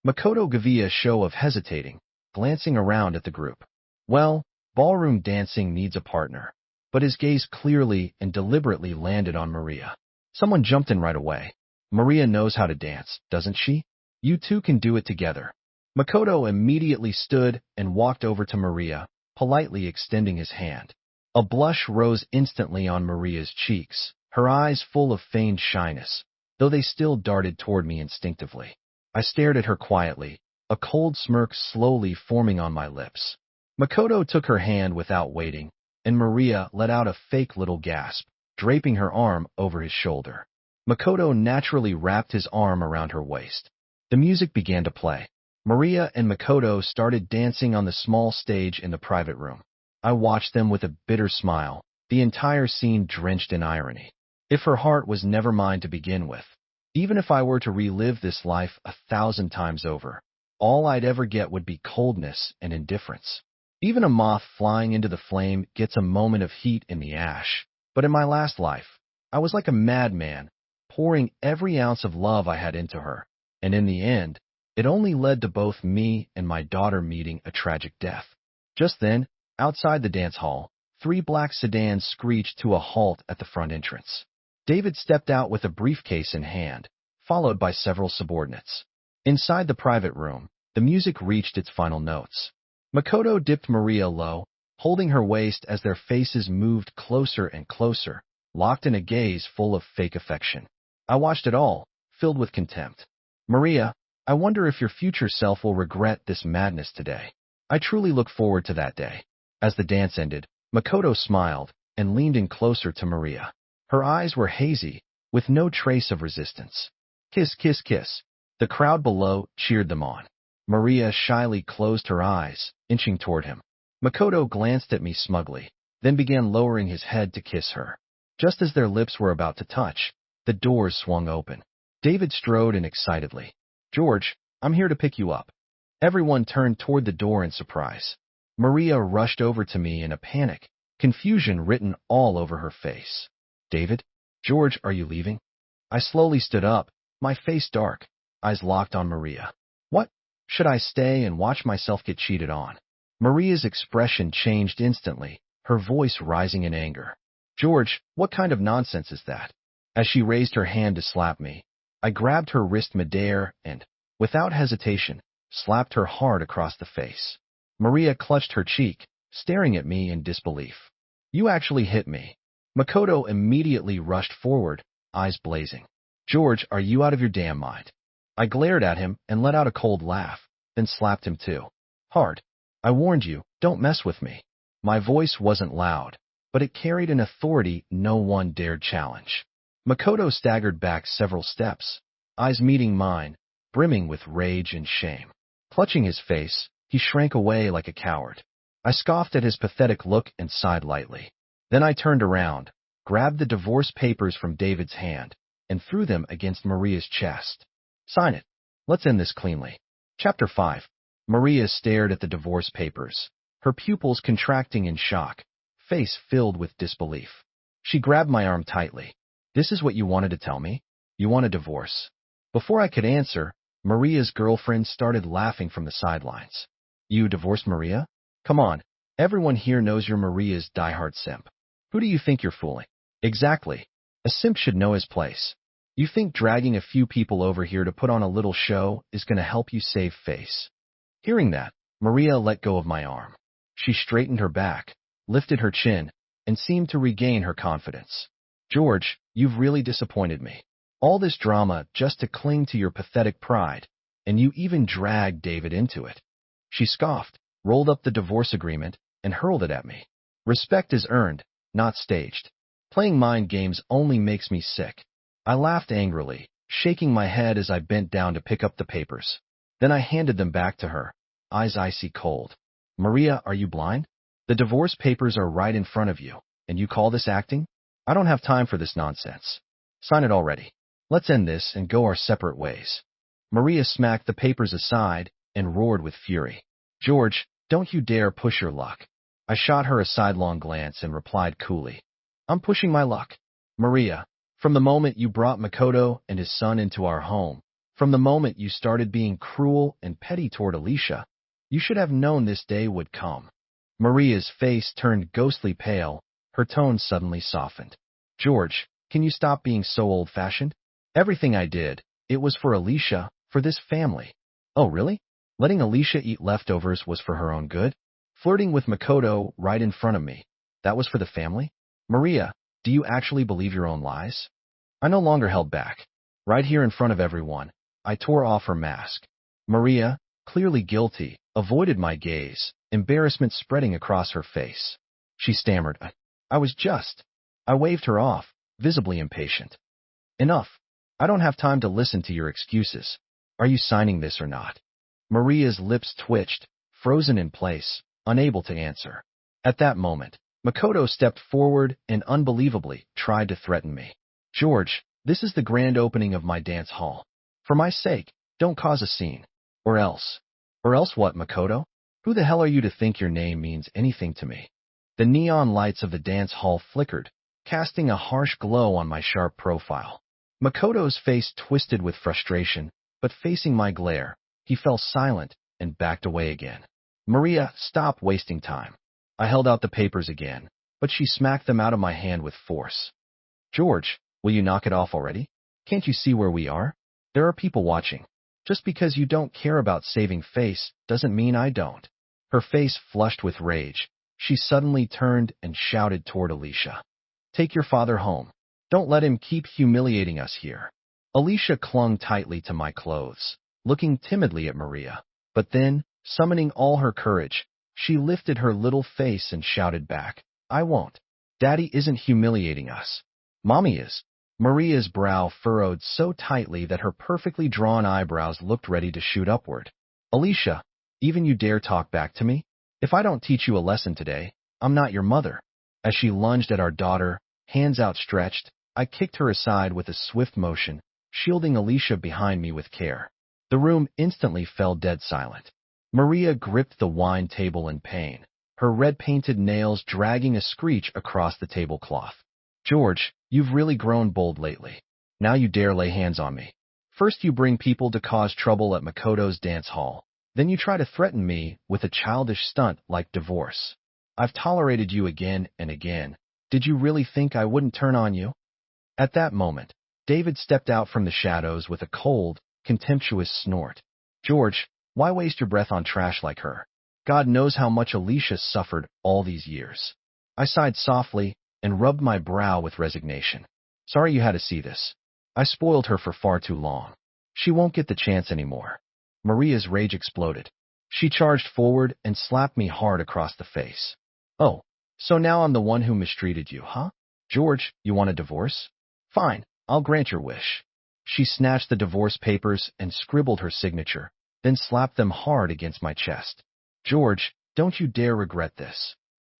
Makoto gave a show of hesitating, glancing around at the group. Well, ballroom dancing needs a partner. But his gaze clearly and deliberately landed on Maria. Someone jumped in right away. Maria knows how to dance, doesn't she? You two can do it together. Makoto immediately stood and walked over to Maria, politely extending his hand. A blush rose instantly on Maria's cheeks, her eyes full of feigned shyness, though they still darted toward me instinctively. I stared at her quietly, a cold smirk slowly forming on my lips. Makoto took her hand without waiting, and Maria let out a fake little gasp, draping her arm over his shoulder. Makoto naturally wrapped his arm around her waist. The music began to play. Maria and Makoto started dancing on the small stage in the private room. I watched them with a bitter smile, the entire scene drenched in irony. If her heart was never mine to begin with, even if I were to relive this life 1,000 times over, all I'd ever get would be coldness and indifference. Even a moth flying into the flame gets a moment of heat in the ash. But in my last life, I was like a madman, pouring every ounce of love I had into her. And in the end, it only led to both me and my daughter meeting a tragic death. Just then, outside the dance hall, 3 black sedans screeched to a halt at the front entrance. David stepped out with a briefcase in hand, followed by several subordinates. Inside the private room, the music reached its final notes. Makoto dipped Maria low, holding her waist as their faces moved closer and closer, locked in a gaze full of fake affection. I watched it all, filled with contempt. Maria, I wonder if your future self will regret this madness today. I truly look forward to that day. As the dance ended, Makoto smiled and leaned in closer to Maria. Her eyes were hazy, with no trace of resistance. Kiss, kiss, kiss. The crowd below cheered them on. Maria shyly closed her eyes, inching toward him. Makoto glanced at me smugly, then began lowering his head to kiss her. Just as their lips were about to touch, the doors swung open. David strode in excitedly. George, I'm here to pick you up. Everyone turned toward the door in surprise. Maria rushed over to me in a panic, confusion written all over her face. David? George, are you leaving? I slowly stood up, my face dark, eyes locked on Maria. What? Should I stay and watch myself get cheated on? Maria's expression changed instantly, her voice rising in anger. George, what kind of nonsense is that? As she raised her hand to slap me, I grabbed her wrist midair and, without hesitation, slapped her hard across the face. Maria clutched her cheek, staring at me in disbelief. You actually hit me. Makoto immediately rushed forward, eyes blazing. George, are you out of your damn mind? I glared at him and let out a cold laugh, then slapped him too. Hard. I warned you, don't mess with me. My voice wasn't loud, but it carried an authority no one dared challenge. Makoto staggered back several steps, eyes meeting mine, brimming with rage and shame. Clutching his face, he shrank away like a coward. I scoffed at his pathetic look and sighed lightly. Then I turned around, grabbed the divorce papers from David's hand, and threw them against Maria's chest. Sign it. Let's end this cleanly. Chapter 5. Maria stared at the divorce papers, her pupils contracting in shock, face filled with disbelief. She grabbed my arm tightly. This is what you wanted to tell me? You want a divorce? Before I could answer, Maria's girlfriend started laughing from the sidelines. You divorced Maria? Come on, everyone here knows you're Maria's diehard simp. Who do you think you're fooling? Exactly. A simp should know his place. You think dragging a few people over here to put on a little show is going to help you save face? Hearing that, Maria let go of my arm. She straightened her back, lifted her chin, and seemed to regain her confidence. George, you've really disappointed me. All this drama just to cling to your pathetic pride, and you even dragged David into it. She scoffed, rolled up the divorce agreement, and hurled it at me. Respect is earned, not staged. Playing mind games only makes me sick. I laughed angrily, shaking my head as I bent down to pick up the papers. Then I handed them back to her, eyes icy cold. Maria, are you blind? The divorce papers are right in front of you, and you call this acting? I don't have time for this nonsense. Sign it already. Let's end this and go our separate ways. Maria smacked the papers aside and roared with fury. George, don't you dare push your luck. I shot her a sidelong glance and replied coolly. I'm pushing my luck. Maria, from the moment you brought Makoto and his son into our home, from the moment you started being cruel and petty toward Alicia, you should have known this day would come. Maria's face turned ghostly pale, her tone suddenly softened. George, can you stop being so old-fashioned? Everything I did, it was for Alicia, for this family. Oh, really? Letting Alicia eat leftovers was for her own good? Flirting with Makoto right in front of me, that was for the family? Maria, do you actually believe your own lies? I no longer held back. Right here in front of everyone, I tore off her mask. Maria, clearly guilty, avoided my gaze, embarrassment spreading across her face. She stammered, I was just. I waved her off, visibly impatient. Enough. I don't have time to listen to your excuses. Are you signing this or not? Maria's lips twitched, frozen in place, unable to answer. At that moment, Makoto stepped forward and unbelievably tried to threaten me. George, this is the grand opening of my dance hall. For my sake, don't cause a scene. Or else. Or else what, Makoto? Who the hell are you to think your name means anything to me? The neon lights of the dance hall flickered, casting a harsh glow on my sharp profile. Makoto's face twisted with frustration, but facing my glare, he fell silent and backed away again. Maria, stop wasting time. I held out the papers again, but she smacked them out of my hand with force. George, will you knock it off already? Can't you see where we are? There are people watching. Just because you don't care about saving face doesn't mean I don't. Her face flushed with rage. She suddenly turned and shouted toward Alicia. Take your father home. Don't let him keep humiliating us here. Alicia clung tightly to my clothes, looking timidly at Maria. But then, summoning all her courage, she lifted her little face and shouted back, I won't. Daddy isn't humiliating us. Mommy is. Maria's brow furrowed so tightly that her perfectly drawn eyebrows looked ready to shoot upward. Alicia, even you dare talk back to me? If I don't teach you a lesson today, I'm not your mother. As she lunged at our daughter, hands outstretched, I kicked her aside with a swift motion, shielding Alicia behind me with care. The room instantly fell dead silent. Maria gripped the wine table in pain, her red-painted nails dragging a screech across the tablecloth. George, you've really grown bold lately. Now you dare lay hands on me. First you bring people to cause trouble at Makoto's dance hall. Then you try to threaten me with a childish stunt like divorce. I've tolerated you again and again. Did you really think I wouldn't turn on you? At that moment, David stepped out from the shadows with a cold, contemptuous snort. George, why waste your breath on trash like her? God knows how much Alicia suffered all these years. I sighed softly and rubbed my brow with resignation. Sorry you had to see this. I spoiled her for far too long. She won't get the chance anymore. Maria's rage exploded. She charged forward and slapped me hard across the face. Oh, so now I'm the one who mistreated you, huh? George, you want a divorce? Fine, I'll grant your wish. She snatched the divorce papers and scribbled her signature, then slapped them hard against my chest. George, don't you dare regret this.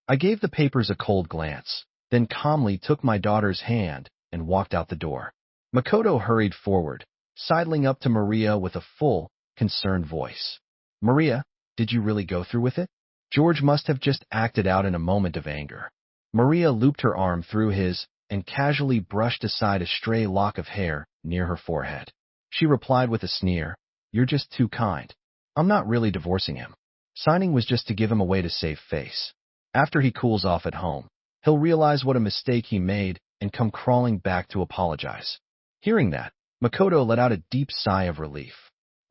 I gave the papers a cold glance, then calmly took my daughter's hand and walked out the door. Makoto hurried forward, sidling up to Maria with a full, concerned voice. Maria, did you really go through with it? George must have just acted out in a moment of anger. Maria looped her arm through his and casually brushed aside a stray lock of hair near her forehead. She replied with a sneer, You're just too kind. I'm not really divorcing him. Signing was just to give him a way to save face. After he cools off at home, he'll realize what a mistake he made and come crawling back to apologize. Hearing that, Makoto let out a deep sigh of relief.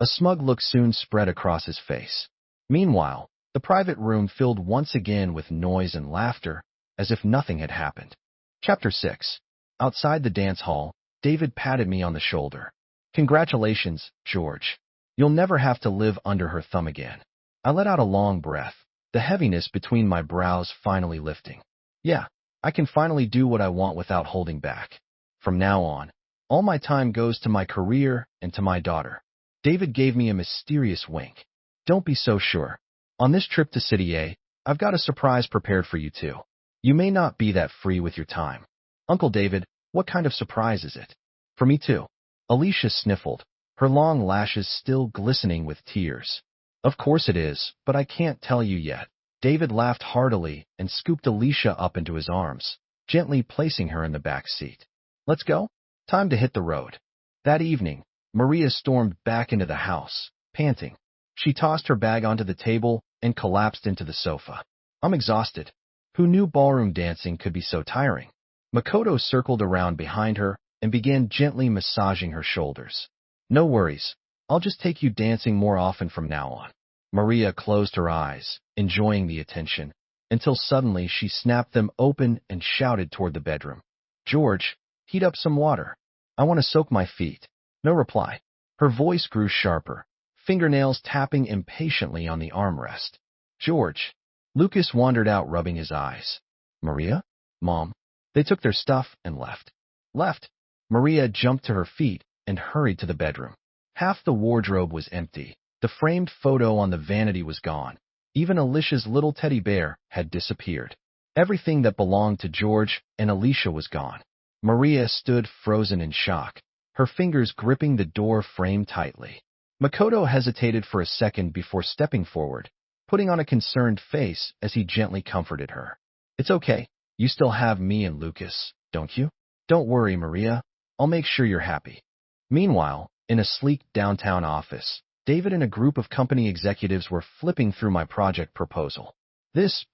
A smug look soon spread across his face. Meanwhile, the private room filled once again with noise and laughter, as if nothing had happened. Chapter 6. Outside the dance hall, David patted me on the shoulder. Congratulations, George. You'll never have to live under her thumb again. I let out a long breath, the heaviness between my brows finally lifting. Yeah, I can finally do what I want without holding back. From now on, all my time goes to my career and to my daughter. David gave me a mysterious wink. Don't be so sure. On this trip to City A, I've got a surprise prepared for you too. You may not be that free with your time. Uncle David, what kind of surprise is it? For me too. Alicia sniffled, her long lashes still glistening with tears. Of course it is, but I can't tell you yet. David laughed heartily and scooped Alicia up into his arms, gently placing her in the back seat. Let's go? Time to hit the road. That evening, Maria stormed back into the house, panting. She tossed her bag onto the table and collapsed into the sofa. I'm exhausted. Who knew ballroom dancing could be so tiring? Makoto circled around behind her and began gently massaging her shoulders. No worries. I'll just take you dancing more often from now on. Maria closed her eyes, enjoying the attention, until suddenly she snapped them open and shouted toward the bedroom. George, heat up some water. I want to soak my feet. No reply. Her voice grew sharper, fingernails tapping impatiently on the armrest. George. Lucas wandered out, rubbing his eyes. Maria? Mom. They took their stuff and left. Left? Maria jumped to her feet and hurried to the bedroom. Half the wardrobe was empty. The framed photo on the vanity was gone. Even Alicia's little teddy bear had disappeared. Everything that belonged to George and Alicia was gone. Maria stood frozen in shock, her fingers gripping the door frame tightly. Makoto hesitated for a second before stepping forward, putting on a concerned face as he gently comforted her. "It's okay. You still have me and Lucas, don't you? Don't worry, Maria. I'll make sure you're happy." Meanwhile, in a sleek downtown office, David and a group of company executives were flipping through my project proposal. This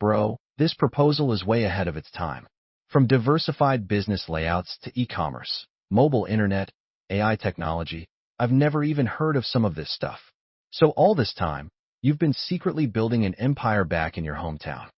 proposal is way ahead of its time. From diversified business layouts to e-commerce, mobile internet, AI technology, I've never even heard of some of this stuff. So all this time, you've been secretly building an empire back in your hometown.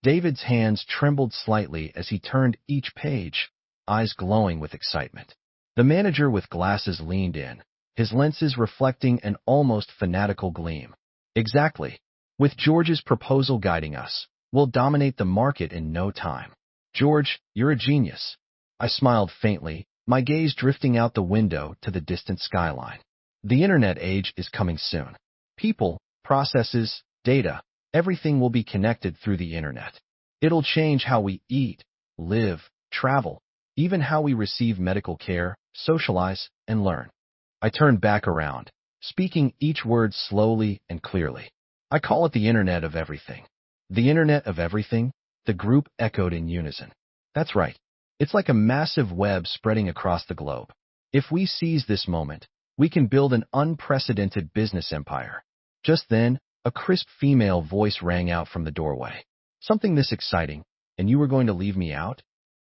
David's hands trembled slightly as he turned each page, eyes glowing with excitement. The manager with glasses leaned in, his lenses reflecting an almost fanatical gleam. "Exactly. With George's proposal guiding us, we'll dominate the market in no time. George, you're a genius." I smiled faintly, my gaze drifting out the window to the distant skyline. The internet age is coming soon. People, processes, data, everything will be connected through the internet. It'll change how we eat, live, travel, even how we receive medical care, socialize, and learn. I turned back around, speaking each word slowly and clearly. "I call it the Internet of Everything." "The Internet of Everything?" The group echoed in unison. "That's right. It's like a massive web spreading across the globe. If we seize this moment, we can build an unprecedented business empire." Just then, a crisp female voice rang out from the doorway. "Something this exciting, and you were going to leave me out?"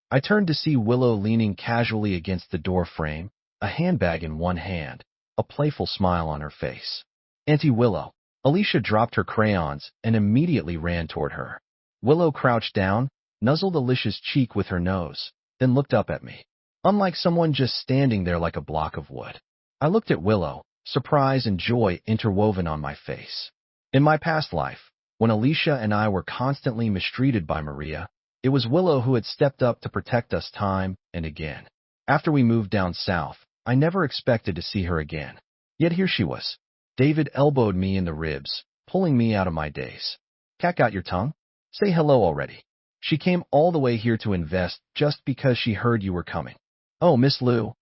I turned to see Willow leaning casually against the door frame, a handbag in one hand, a playful smile on her face. "Auntie Willow." Alicia dropped her crayons and immediately ran toward her. Willow crouched down, nuzzled Alicia's cheek with her nose, then looked up at me, unlike someone just standing there like a block of wood. I looked at Willow, surprise and joy interwoven on my face. In my past life, when Alicia and I were constantly mistreated by Maria, it was Willow who had stepped up to protect us time and again. After we moved down south, I never expected to see her again. Yet here she was. David elbowed me in the ribs, pulling me out of my daze. "Cat got your tongue? Say hello already. She came all the way here to invest just because she heard you were coming." "Oh, Miss Lou."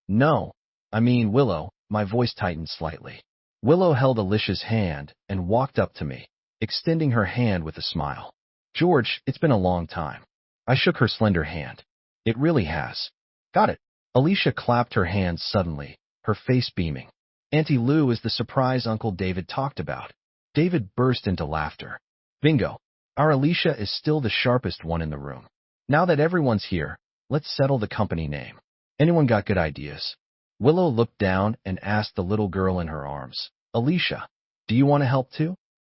"No, I mean Willow." My voice tightened slightly. Willow held Alicia's hand and walked up to me, extending her hand with a smile. "George, it's been a long time." I shook her slender hand. "It really has." "Got it." Alicia clapped her hands suddenly, her face beaming. "Auntie Lou is the surprise Uncle David talked about." David burst into laughter. "Bingo. Our Alicia is still the sharpest one in the room. Now that everyone's here, let's settle the company name. Anyone got good ideas?" Willow looked down and asked the little girl in her arms, "Alicia, do you want to help too?"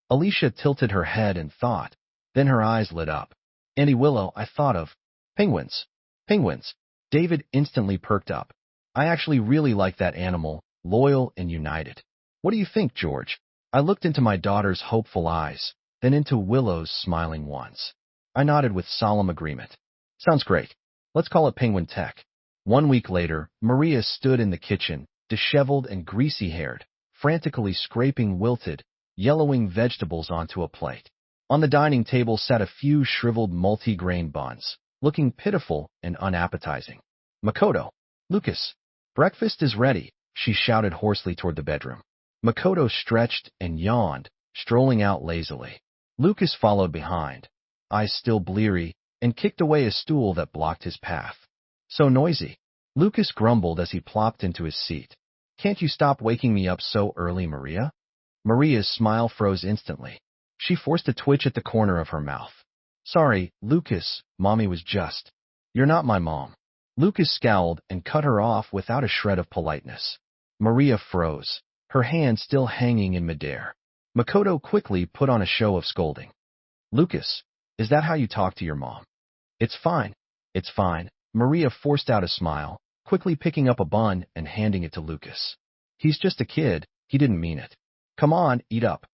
Alicia tilted her head and thought, then her eyes lit up. "Auntie Willow, I thought of penguins." "Penguins?" David instantly perked up. "I actually really like that animal, loyal and united. What do you think, George?" I looked into my daughter's hopeful eyes, then into Willow's smiling ones. I nodded with solemn agreement. "Sounds great. Let's call it Penguin Tech." 1 week later, Maria stood in the kitchen, disheveled and greasy-haired, frantically scraping wilted, yellowing vegetables onto a plate. On the dining table sat a few shriveled multi-grain buns, looking pitiful and unappetizing. "Makoto, Lucas, breakfast is ready," she shouted hoarsely toward the bedroom. Makoto stretched and yawned, strolling out lazily. Lucas followed behind, eyes still bleary, and kicked away a stool that blocked his path. "So noisy," Lucas grumbled as he plopped into his seat. "Can't you stop waking me up so early, Maria?" Maria's smile froze instantly. She forced a twitch at the corner of her mouth. "Sorry, Lucas, Mommy was just—" "You're not my mom." Lucas scowled and cut her off without a shred of politeness. Maria froze, her hand still hanging in midair. Makoto quickly put on a show of scolding. "Lucas, is that how you talk to your mom?" It's fine. Maria forced out a smile, quickly picking up a bun and handing it to Lucas. "He's just a kid, he didn't mean it. Come on, eat up."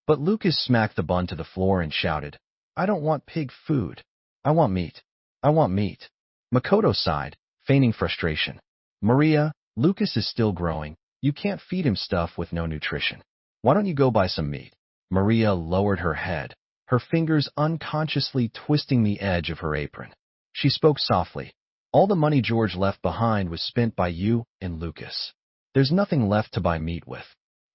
But Lucas smacked the bun to the floor and shouted, "I don't want pig food. I want meat. I want meat." Makoto sighed, feigning frustration. "Maria, Lucas is still growing. You can't feed him stuff with no nutrition. Why don't you go buy some meat? Maria lowered her head, her fingers unconsciously twisting the edge of her apron. She spoke softly. All the money George left behind was spent by you and Lucas. There's nothing left to buy meat with.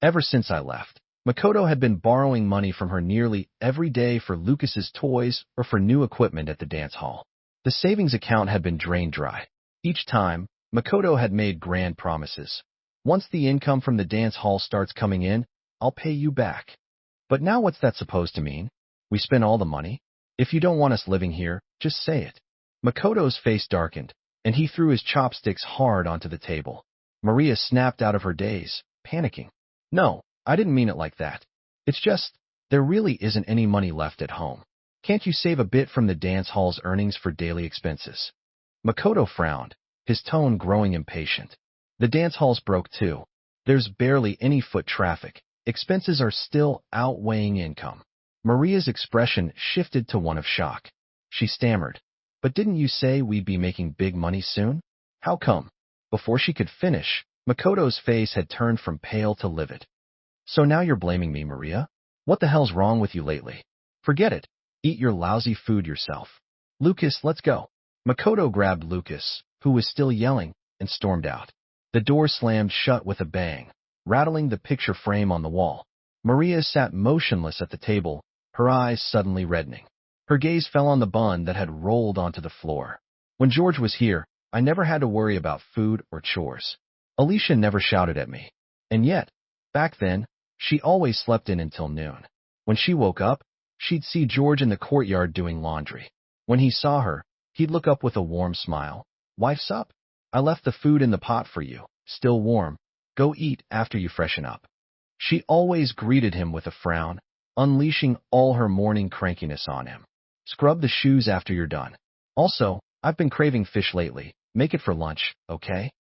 Ever since I left, Makoto had been borrowing money from her nearly every day for Lucas's toys or for new equipment at the dance hall. The savings account had been drained dry. Each time, Makoto had made grand promises. Once the income from the dance hall starts coming in, I'll pay you back. But now what's that supposed to mean? We spent all the money? If you don't want us living here, just say it. Makoto's face darkened, and he threw his chopsticks hard onto the table. Maria snapped out of her daze, panicking. No, I didn't mean it like that. It's just, there really isn't any money left at home. Can't you save a bit from the dance hall's earnings for daily expenses? Makoto frowned, his tone growing impatient. The dance hall's broke too. There's barely any foot traffic. Expenses are still outweighing income. Maria's expression shifted to one of shock. She stammered. But didn't you say we'd be making big money soon? How come? Before she could finish, Makoto's face had turned from pale to livid. So now you're blaming me, Maria? What the hell's wrong with you lately? Forget it. Eat your lousy food yourself. Lucas, let's go. Makoto grabbed Lucas, who was still yelling, and stormed out. The door slammed shut with a bang, rattling the picture frame on the wall. Maria sat motionless at the table, her eyes suddenly reddening. Her gaze fell on the bun that had rolled onto the floor. When George was here, I never had to worry about food or chores. Alicia never shouted at me. And yet, back then, she always slept in until noon. When she woke up, she'd see George in the courtyard doing laundry. When he saw her, he'd look up with a warm smile. Wife's up? I left the food in the pot for you, still warm. Go eat after you freshen up. She always greeted him with a frown, unleashing all her morning crankiness on him. Scrub the shoes after you're done. Also, I've been craving fish lately. Make it for lunch, okay?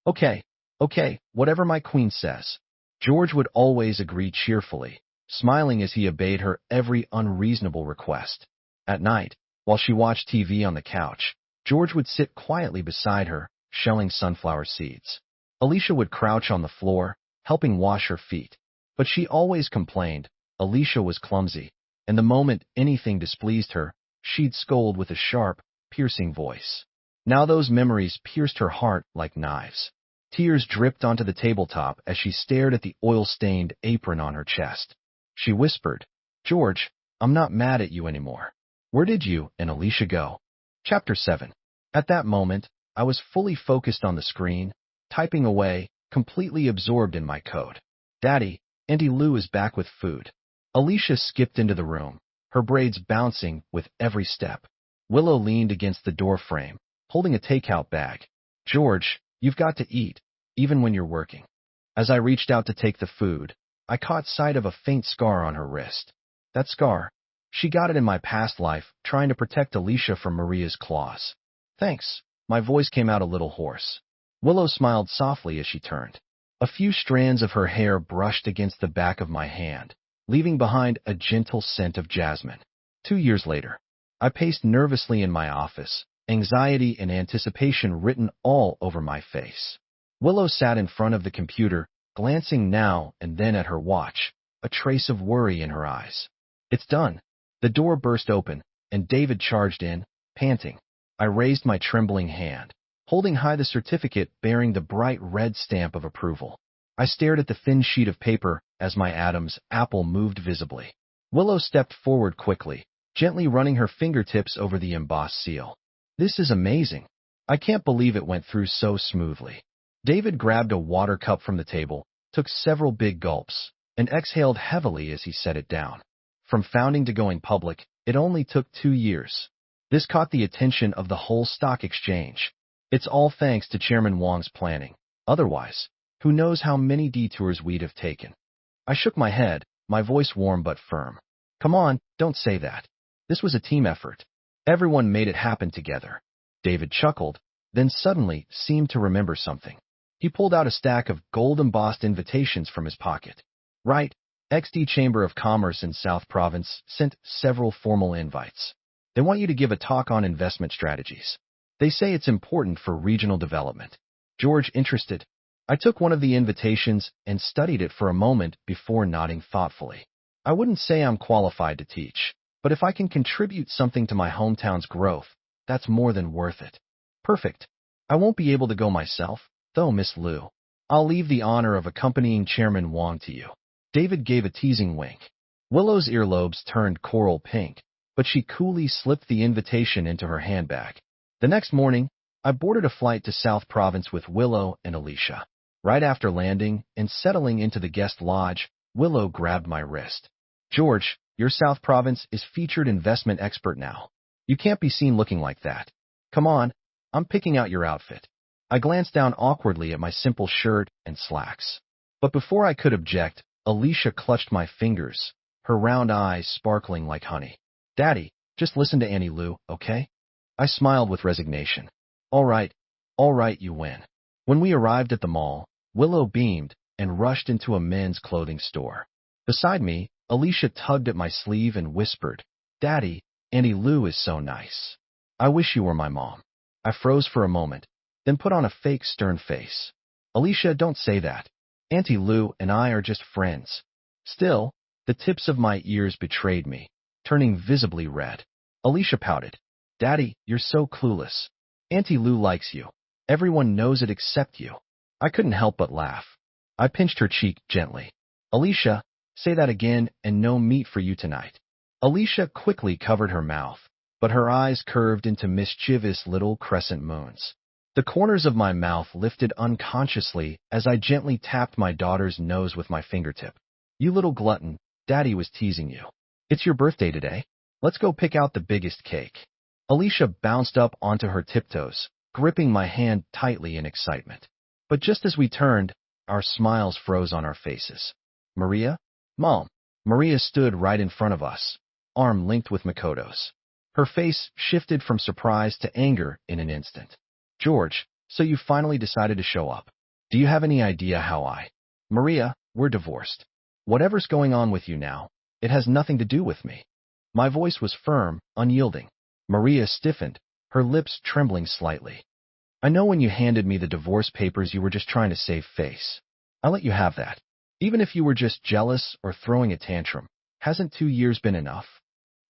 Okay, whatever my queen says. George would always agree cheerfully, smiling as he obeyed her every unreasonable request. At night, while she watched TV on the couch, George would sit quietly beside her, shelling sunflower seeds. Alicia would crouch on the floor, helping wash her feet. But she always complained. Alicia was clumsy, and the moment anything displeased her, she'd scold with a sharp, piercing voice. Now those memories pierced her heart like knives. Tears dripped onto the tabletop as she stared at the oil-stained apron on her chest. She whispered, George, I'm not mad at you anymore. Where did you and Alicia go? Chapter 7. At that moment, I was fully focused on the screen, typing away, completely absorbed in my code. Daddy, Auntie Lou is back with food. Alicia skipped into the room, her braids bouncing with every step. Willow leaned against the door frame, holding a takeout bag. George, you've got to eat, even when you're working. As I reached out to take the food, I caught sight of a faint scar on her wrist. That scar, she got it in my past life, trying to protect Alicia from Maria's claws. Thanks. My voice came out a little hoarse. Willow smiled softly as she turned. A few strands of her hair brushed against the back of my hand, leaving behind a gentle scent of jasmine. 2 years later, I paced nervously in my office, anxiety and anticipation written all over my face. Willow sat in front of the computer, glancing now and then at her watch, a trace of worry in her eyes. It's done. The door burst open, and David charged in, panting. I raised my trembling hand, holding high the certificate bearing the bright red stamp of approval. I stared at the thin sheet of paper as my Adam's apple moved visibly. Willow stepped forward quickly, gently running her fingertips over the embossed seal. This is amazing. I can't believe it went through so smoothly. David grabbed a water cup from the table, took several big gulps, and exhaled heavily as he set it down. From founding to going public, it only took 2 years. This caught the attention of the whole stock exchange. It's all thanks to Chairman Wong's planning. Otherwise, who knows how many detours we'd have taken. I shook my head, my voice warm but firm. Come on, don't say that. This was a team effort. Everyone made it happen together. David chuckled, then suddenly seemed to remember something. He pulled out a stack of gold-embossed invitations from his pocket. Right, XD Chamber of Commerce in South Province sent several formal invites. They want you to give a talk on investment strategies. They say it's important for regional development. George, interested? I took one of the invitations and studied it for a moment before nodding thoughtfully. I wouldn't say I'm qualified to teach, but if I can contribute something to my hometown's growth, that's more than worth it. Perfect. I won't be able to go myself, though, Miss Liu. I'll leave the honor of accompanying Chairman Wang to you. David gave a teasing wink. Willow's earlobes turned coral pink, but she coolly slipped the invitation into her handbag. The next morning, I boarded a flight to South Province with Willow and Alicia. Right after landing and settling into the guest lodge, Willow grabbed my wrist. George, your South Province is featured investment expert now. You can't be seen looking like that. Come on, I'm picking out your outfit. I glanced down awkwardly at my simple shirt and slacks. But before I could object, Alicia clutched my fingers, her round eyes sparkling like honey. Daddy, just listen to Annie Lou, okay? I smiled with resignation. All right, you win. When we arrived at the mall, Willow beamed and rushed into a men's clothing store. Beside me, Alicia tugged at my sleeve and whispered, Daddy, Annie Lou is so nice. I wish you were my mom. I froze for a moment, then put on a fake stern face. Alicia, don't say that. Auntie Lou and I are just friends. Still, the tips of my ears betrayed me, turning visibly red. Alicia pouted. Daddy, you're so clueless. Auntie Lou likes you. Everyone knows it except you. I couldn't help but laugh. I pinched her cheek gently. Alicia, say that again and no meat for you tonight. Alicia quickly covered her mouth, but her eyes curved into mischievous little crescent moons. The corners of my mouth lifted unconsciously as I gently tapped my daughter's nose with my fingertip. You little glutton, Daddy was teasing you. It's your birthday today. Let's go pick out the biggest cake. Alicia bounced up onto her tiptoes, gripping my hand tightly in excitement. But just as we turned, our smiles froze on our faces. Maria? Mom. Maria stood right in front of us, arm linked with Makoto's. Her face shifted from surprise to anger in an instant. George, so you finally decided to show up. Do you have any idea how Maria, we're divorced. Whatever's going on with you now, it has nothing to do with me. My voice was firm, unyielding. Maria stiffened, her lips trembling slightly. I know when you handed me the divorce papers you were just trying to save face. I'll let you have that. Even if you were just jealous or throwing a tantrum, hasn't 2 years been enough?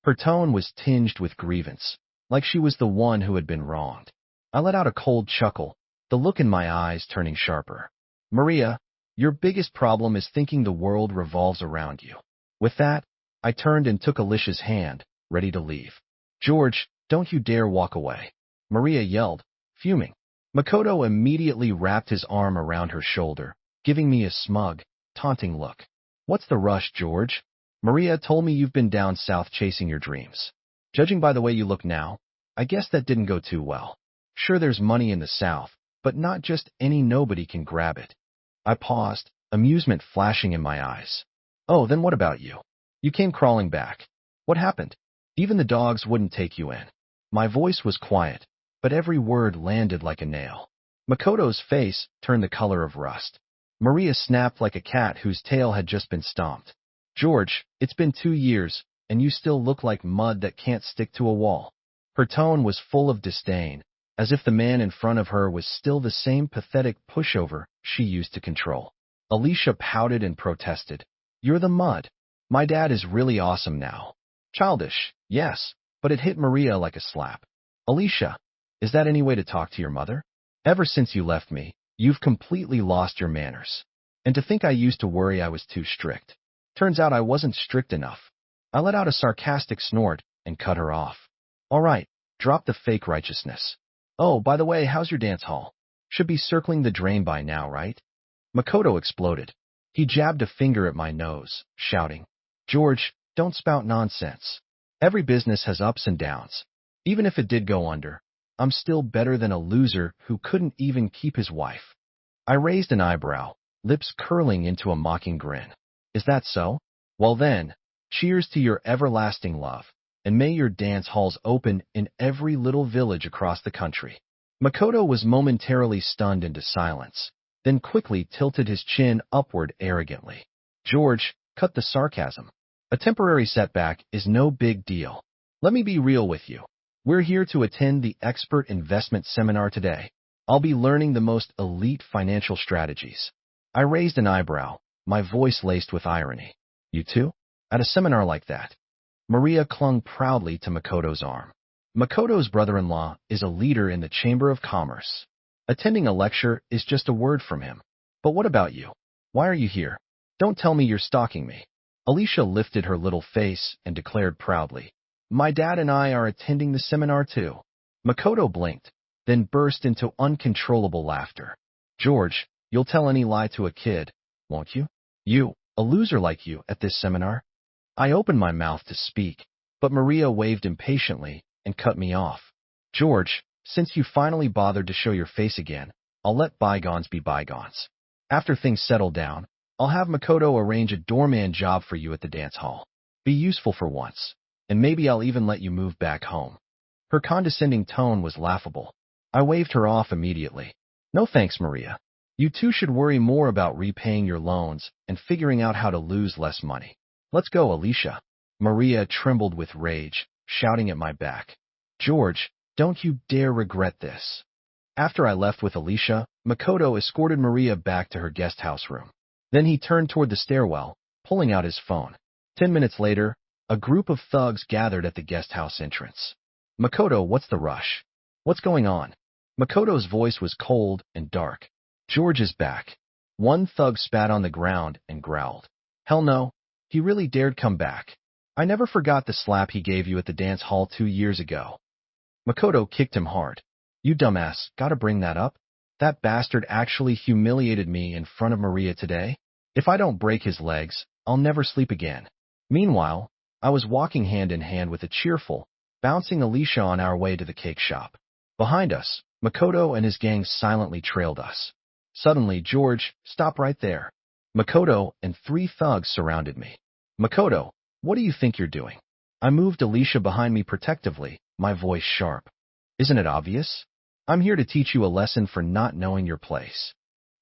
Her tone was tinged with grievance, like she was the one who had been wronged. I let out a cold chuckle, the look in my eyes turning sharper. Maria, your biggest problem is thinking the world revolves around you. With that, I turned and took Alicia's hand, ready to leave. George, don't you dare walk away. Maria yelled, fuming. Makoto immediately wrapped his arm around her shoulder, giving me a smug, taunting look. What's the rush, George? Maria told me you've been down south chasing your dreams. Judging by the way you look now, I guess that didn't go too well. Sure, there's money in the south, but not just any nobody can grab it. I paused, amusement flashing in my eyes. Oh, then what about you? You came crawling back. What happened? Even the dogs wouldn't take you in. My voice was quiet, but every word landed like a nail. Makoto's face turned the color of rust. Maria snapped like a cat whose tail had just been stomped. George, it's been 2 years, and you still look like mud that can't stick to a wall. Her tone was full of disdain, as if the man in front of her was still the same pathetic pushover she used to control. Alicia pouted and protested. You're the mud. My dad is really awesome now. Childish, yes, but it hit Maria like a slap. Alicia, is that any way to talk to your mother? Ever since you left me, you've completely lost your manners. And to think I used to worry I was too strict. Turns out I wasn't strict enough. I let out a sarcastic snort and cut her off. All right, drop the fake righteousness. Oh, by the way, how's your dance hall? Should be circling the drain by now, right? Makoto exploded. He jabbed a finger at my nose, shouting, George, don't spout nonsense. Every business has ups and downs. Even if it did go under, I'm still better than a loser who couldn't even keep his wife. I raised an eyebrow, lips curling into a mocking grin. Is that so? Well then, cheers to your everlasting love, and may your dance halls open in every little village across the country. Makoto was momentarily stunned into silence, then quickly tilted his chin upward arrogantly. George, cut the sarcasm. A temporary setback is no big deal. Let me be real with you. We're here to attend the expert investment seminar today. I'll be learning the most elite financial strategies. I raised an eyebrow, my voice laced with irony. You too? At a seminar like that? Maria clung proudly to Makoto's arm. Makoto's brother-in-law is a leader in the Chamber of Commerce. Attending a lecture is just a word from him. But what about you? Why are you here? Don't tell me you're stalking me. Alicia lifted her little face and declared proudly, My dad and I are attending the seminar too. Makoto blinked, then burst into uncontrollable laughter. George, you'll tell any lie to a kid, won't you? You, a loser like you, at this seminar? I opened my mouth to speak, but Maria waved impatiently and cut me off. George, since you finally bothered to show your face again, I'll let bygones be bygones. After things settle down, I'll have Makoto arrange a doorman job for you at the dance hall. Be useful for once, and maybe I'll even let you move back home. Her condescending tone was laughable. I waved her off immediately. No thanks, Maria. You two should worry more about repaying your loans and figuring out how to lose less money. Let's go, Alicia. Maria trembled with rage, shouting at my back. George, don't you dare regret this. After I left with Alicia, Makoto escorted Maria back to her guest house room. Then he turned toward the stairwell, pulling out his phone. 10 minutes later, a group of thugs gathered at the guest house entrance. Makoto, what's the rush? What's going on? Makoto's voice was cold and dark. George is back. One thug spat on the ground and growled. Hell no, he really dared come back. I never forgot the slap he gave you at the dance hall 2 years ago. Makoto kicked him hard. You dumbass, gotta bring that up? That bastard actually humiliated me in front of Maria today. If I don't break his legs, I'll never sleep again. Meanwhile, I was walking hand in hand with a cheerful, bouncing Alicia on our way to the cake shop. Behind us, Makoto and his gang silently trailed us. Suddenly, George, stop right there. Makoto and 3 thugs surrounded me. Makoto, what do you think you're doing? I moved Alicia behind me protectively, my voice sharp. Isn't it obvious? I'm here to teach you a lesson for not knowing your place.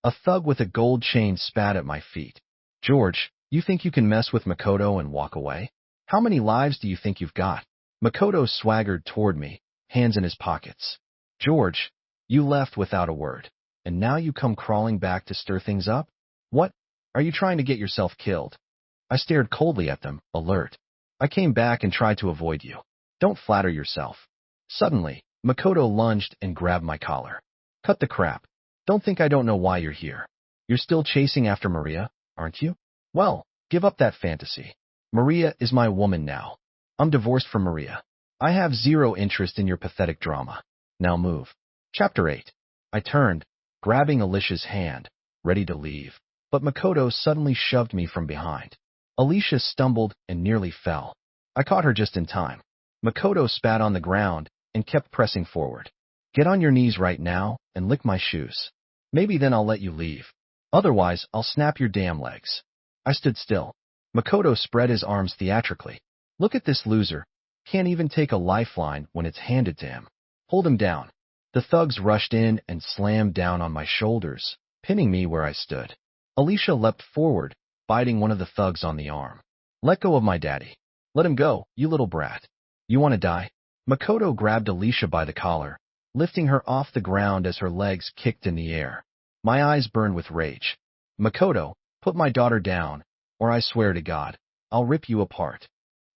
A thug with a gold chain spat at my feet. George, you think you can mess with Makoto and walk away? How many lives do you think you've got? Makoto swaggered toward me, hands in his pockets. George, you left without a word, and now you come crawling back to stir things up? What? Are you trying to get yourself killed? I stared coldly at them, alert. I came back and tried to avoid you. Don't flatter yourself. Suddenly, Makoto lunged and grabbed my collar. Cut the crap. Don't think I don't know why you're here. You're still chasing after Maria, aren't you? Well, give up that fantasy. Maria is my woman now. I'm divorced from Maria. I have zero interest in your pathetic drama. Now move. Chapter 8. I turned, grabbing Alicia's hand, ready to leave, but Makoto suddenly shoved me from behind. Alicia stumbled and nearly fell. I caught her just in time. Makoto spat on the ground and kept pressing forward. Get on your knees right now and lick my shoes. Maybe then I'll let you leave. Otherwise, I'll snap your damn legs. I stood still. Makoto spread his arms theatrically. Look at this loser. Can't even take a lifeline when it's handed to him. Hold him down. The thugs rushed in and slammed down on my shoulders, pinning me where I stood. Alicia leapt forward, biting one of the thugs on the arm. Let go of my daddy. Let him go, you little brat. You want to die? Makoto grabbed Alicia by the collar, lifting her off the ground as her legs kicked in the air. My eyes burned with rage. Makoto, put my daughter down, or I swear to God, I'll rip you apart.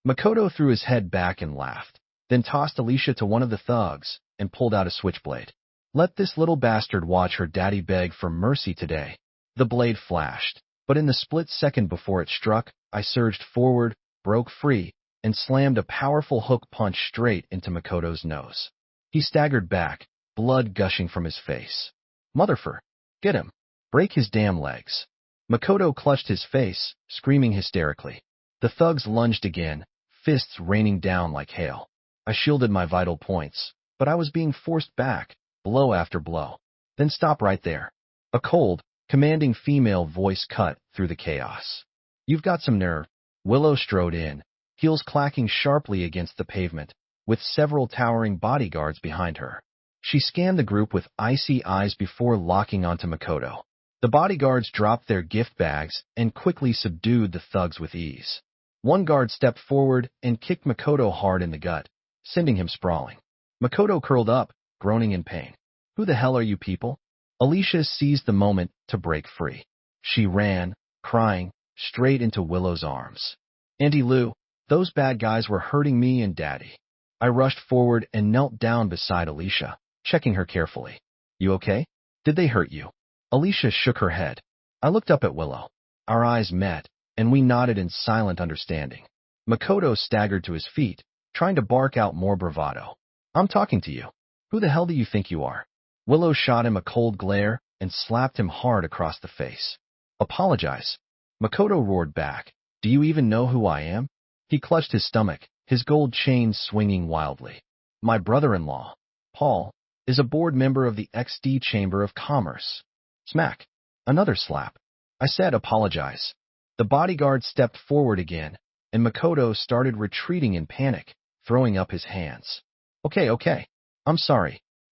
Makoto threw his head back and laughed, then tossed Alicia to one of the thugs and pulled out a switchblade. Let this little bastard watch her daddy beg for mercy today. The blade flashed, but in the split second before it struck, I surged forward, broke free, and slammed a powerful hook punch straight into Makoto's nose. He staggered back, blood gushing from his face. Motherfucker, get him. Break his damn legs. Makoto clutched his face, screaming hysterically. The thugs lunged again, fists raining down like hail. I shielded my vital points, but I was being forced back, blow after blow. Then stop right there. A cold, commanding female voice cut through the chaos. You've got some nerve. Willow strode in, heels clacking sharply against the pavement, with several towering bodyguards behind her. She scanned the group with icy eyes before locking onto Makoto. The bodyguards dropped their gift bags and quickly subdued the thugs with ease. One guard stepped forward and kicked Makoto hard in the gut, sending him sprawling. Makoto curled up, groaning in pain. Who the hell are you people? Alicia seized the moment to break free. She ran, crying, straight into Willow's arms. Auntie Lou, those bad guys were hurting me and Daddy. I rushed forward and knelt down beside Alicia, checking her carefully. You okay? Did they hurt you? Alicia shook her head. I looked up at Willow. Our eyes met, and we nodded in silent understanding. Makoto staggered to his feet, trying to bark out more bravado. I'm talking to you. Who the hell do you think you are? Willow shot him a cold glare and slapped him hard across the face. Apologize. Makoto roared back. Do you even know who I am? He clutched his stomach, his gold chain swinging wildly. My brother-in-law, Paul, is a board member of the XD Chamber of Commerce. Smack. Another slap. I said apologize. The bodyguard stepped forward again, and Makoto started retreating in panic, throwing up his hands. Okay.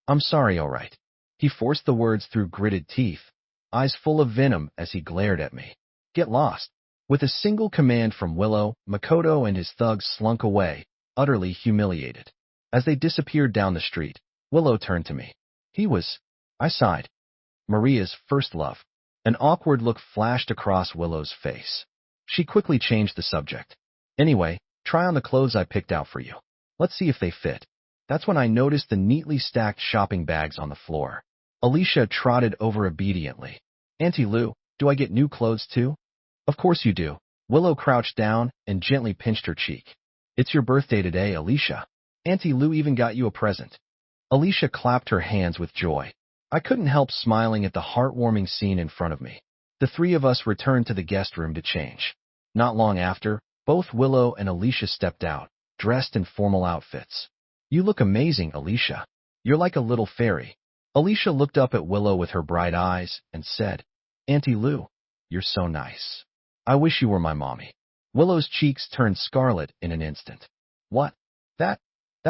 I'm sorry, all right. He forced the words through gritted teeth, eyes full of venom as he glared at me. Get lost. With a single command from Willow, Makoto and his thugs slunk away, utterly humiliated. As they disappeared down the street, Willow turned to me. I sighed. Maria's first love. An awkward look flashed across Willow's face. She quickly changed the subject. Anyway, try on the clothes I picked out for you. Let's see if they fit. That's when I noticed the neatly stacked shopping bags on the floor. Alicia trotted over obediently. Auntie Lou, do I get new clothes too? Of course you do. Willow crouched down and gently pinched her cheek. It's your birthday today, Alicia. Auntie Lou even got you a present. Alicia clapped her hands with joy. I couldn't help smiling at the heartwarming scene in front of me. The three of us returned to the guest room to change. Not long after, both Willow and Alicia stepped out, dressed in formal outfits. You look amazing, Alicia. You're like a little fairy. Alicia looked up at Willow with her bright eyes and said, Auntie Lou, you're so nice. I wish you were my mommy. Willow's cheeks turned scarlet in an instant. What? That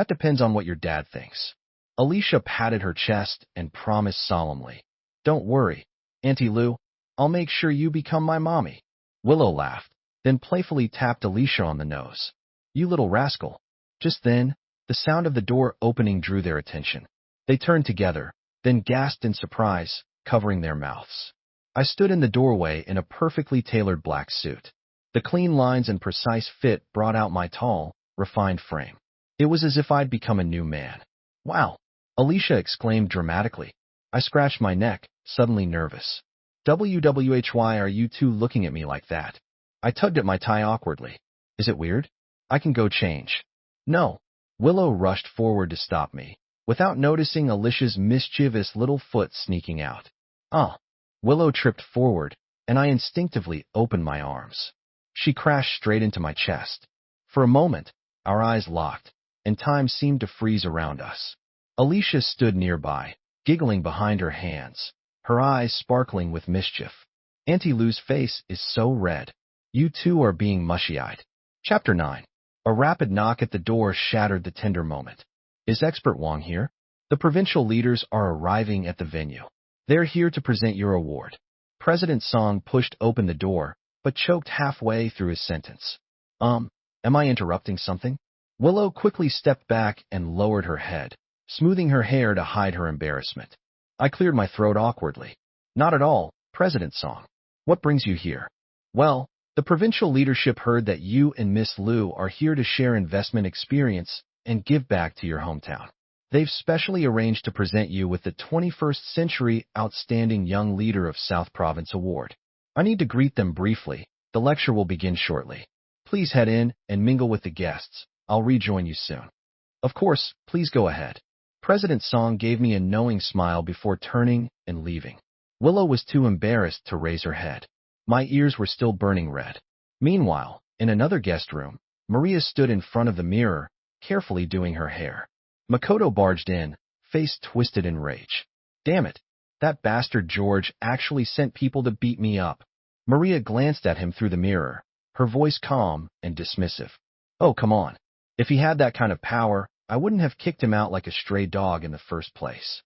depends on what your dad thinks. Alicia patted her chest and promised solemnly. Don't worry, Auntie Lou, I'll make sure you become my mommy. Willow laughed, then playfully tapped Alicia on the nose. You little rascal. Just then, the sound of the door opening drew their attention. They turned together, then gasped in surprise, covering their mouths. I stood in the doorway in a perfectly tailored black suit. The clean lines and precise fit brought out my tall, refined frame. It was as if I'd become a new man. Wow! Alicia exclaimed dramatically. I scratched my neck, suddenly nervous. Why are you two looking at me like that? I tugged at my tie awkwardly. Is it weird? I can go change. No. Willow rushed forward to stop me, without noticing Alicia's mischievous little foot sneaking out. Willow tripped forward, and I instinctively opened my arms. She crashed straight into my chest. For a moment, our eyes locked, and time seemed to freeze around us. Alicia stood nearby, giggling behind her hands, her eyes sparkling with mischief. Auntie Lou's face is so red. You two are being mushy-eyed. Chapter 9. A rapid knock at the door shattered the tender moment. Is Expert Wong here? The provincial leaders are arriving at the venue. They're here to present your award. President Song pushed open the door, but choked halfway through his sentence. Am I interrupting something? Willow quickly stepped back and lowered her head, smoothing her hair to hide her embarrassment. I cleared my throat awkwardly. Not at all, President Song. What brings you here? Well, the provincial leadership heard that you and Miss Liu are here to share investment experience and give back to your hometown. They've specially arranged to present you with the 21st Century Outstanding Young Leader of South Province Award. I need to greet them briefly. The lecture will begin shortly. Please head in and mingle with the guests. I'll rejoin you soon. Of course, please go ahead. President Song gave me a knowing smile before turning and leaving. Willow was too embarrassed to raise her head. My ears were still burning red. Meanwhile, in another guest room, Maria stood in front of the mirror, carefully doing her hair. Makoto barged in, face twisted in rage. Damn it! That bastard George actually sent people to beat me up. Maria glanced at him through the mirror, her voice calm and dismissive. Oh, come on. If he had that kind of power, I wouldn't have kicked him out like a stray dog in the first place.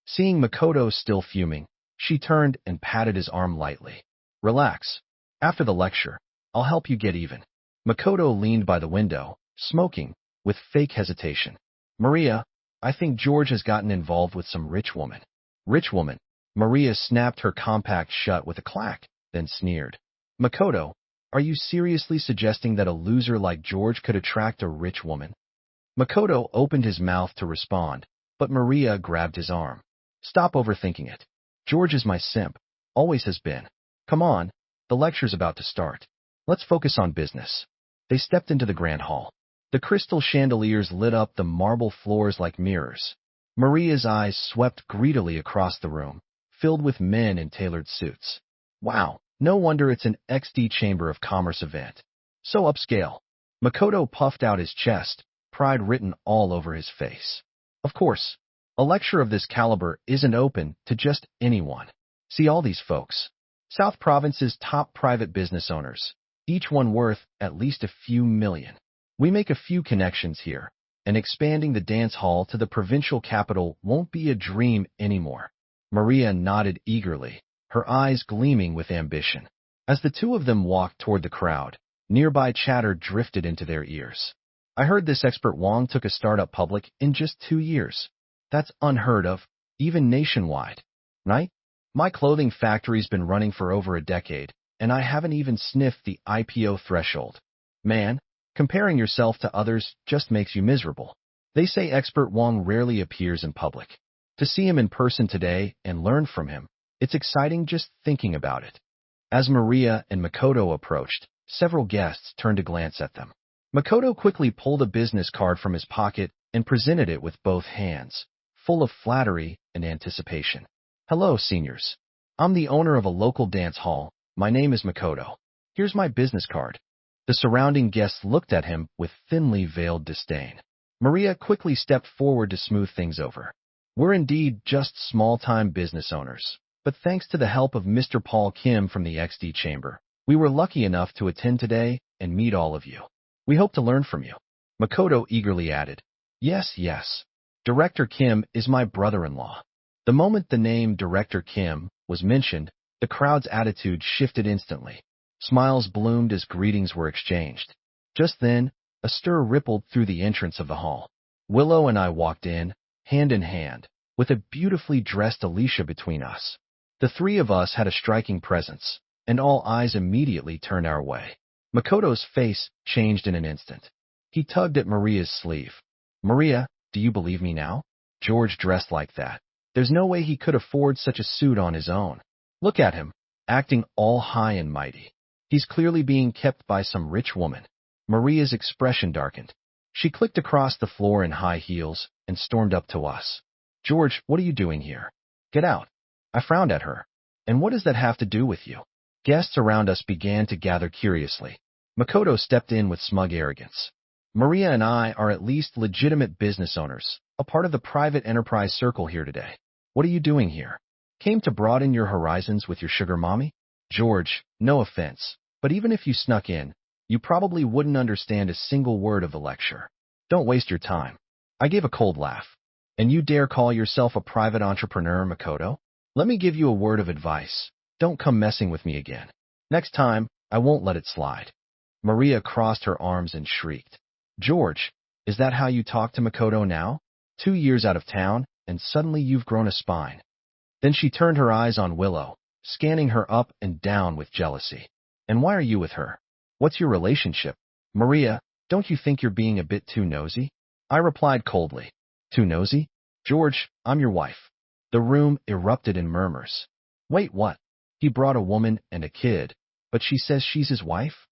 Seeing Makoto still fuming, she turned and patted his arm lightly. Relax. After the lecture, I'll help you get even. Makoto leaned by the window, smoking, with fake hesitation. Maria, I think George has gotten involved with some rich woman. Rich woman. Maria snapped her compact shut with a clack, then sneered. Makoto, are you seriously suggesting that a loser like George could attract a rich woman? Makoto opened his mouth to respond, but Maria grabbed his arm. Stop overthinking it. George is my simp. Always has been. Come on, the lecture's about to start. Let's focus on business. They stepped into the grand hall. The crystal chandeliers lit up the marble floors like mirrors. Maria's eyes swept greedily across the room, filled with men in tailored suits. Wow, no wonder it's an XD Chamber of Commerce event. So upscale. Makoto puffed out his chest, pride written all over his face. Of course, a lecture of this caliber isn't open to just anyone. See all these folks. South Province's top private business owners, each one worth at least a few million. We make a few connections here, and expanding the dance hall to the provincial capital won't be a dream anymore. Maria nodded eagerly, her eyes gleaming with ambition. As the two of them walked toward the crowd, nearby chatter drifted into their ears. I heard this expert Wong took a startup public in just 2 years. That's unheard of, even nationwide. Right? My clothing factory's been running for over a decade, and I haven't even sniffed the IPO threshold. Man, comparing yourself to others just makes you miserable. They say expert Wong rarely appears in public. To see him in person today and learn from him, it's exciting just thinking about it. As Maria and Makoto approached, several guests turned to glance at them. Makoto quickly pulled a business card from his pocket and presented it with both hands, full of flattery and anticipation. Hello, seniors. I'm the owner of a local dance hall. My name is Makoto. Here's my business card. The surrounding guests looked at him with thinly veiled disdain. Maria quickly stepped forward to smooth things over. We're indeed just small-time business owners, but thanks to the help of Mr. Paul Kim from the XD Chamber, we were lucky enough to attend today and meet all of you. We hope to learn from you. Makoto eagerly added, Yes. Director Kim is my brother-in-law. The moment the name Director Kim was mentioned, the crowd's attitude shifted instantly. Smiles bloomed as greetings were exchanged. Just then, a stir rippled through the entrance of the hall. Willow and I walked in hand, with a beautifully dressed Alicia between us. The three of us had a striking presence, and all eyes immediately turned our way. Makoto's face changed in an instant. He tugged at Maria's sleeve. Maria, do you believe me now? George dressed like that. There's no way he could afford such a suit on his own. Look at him, acting all high and mighty. He's clearly being kept by some rich woman. Maria's expression darkened. She clicked across the floor in high heels and stormed up to us. George, what are you doing here? Get out. I frowned at her. And what does that have to do with you? Guests around us began to gather curiously. Makoto stepped in with smug arrogance. Maria and I are at least legitimate business owners, a part of the private enterprise circle here today. What are you doing here? Came to broaden your horizons with your sugar mommy? George, no offense, but even if you snuck in, you probably wouldn't understand a single word of the lecture. Don't waste your time. I gave a cold laugh. And you dare call yourself a private entrepreneur, Makoto? Let me give you a word of advice. Don't come messing with me again. Next time, I won't let it slide. Maria crossed her arms and shrieked. George, is that how you talk to Makoto now? 2 years out of town, and suddenly you've grown a spine. Then she turned her eyes on Willow, scanning her up and down with jealousy. And why are you with her? What's your relationship? Maria, don't you think you're being a bit too nosy? I replied coldly. Too nosy? George, I'm your wife. The room erupted in murmurs. Wait, what? He brought a woman and a kid, but she says she's his wife?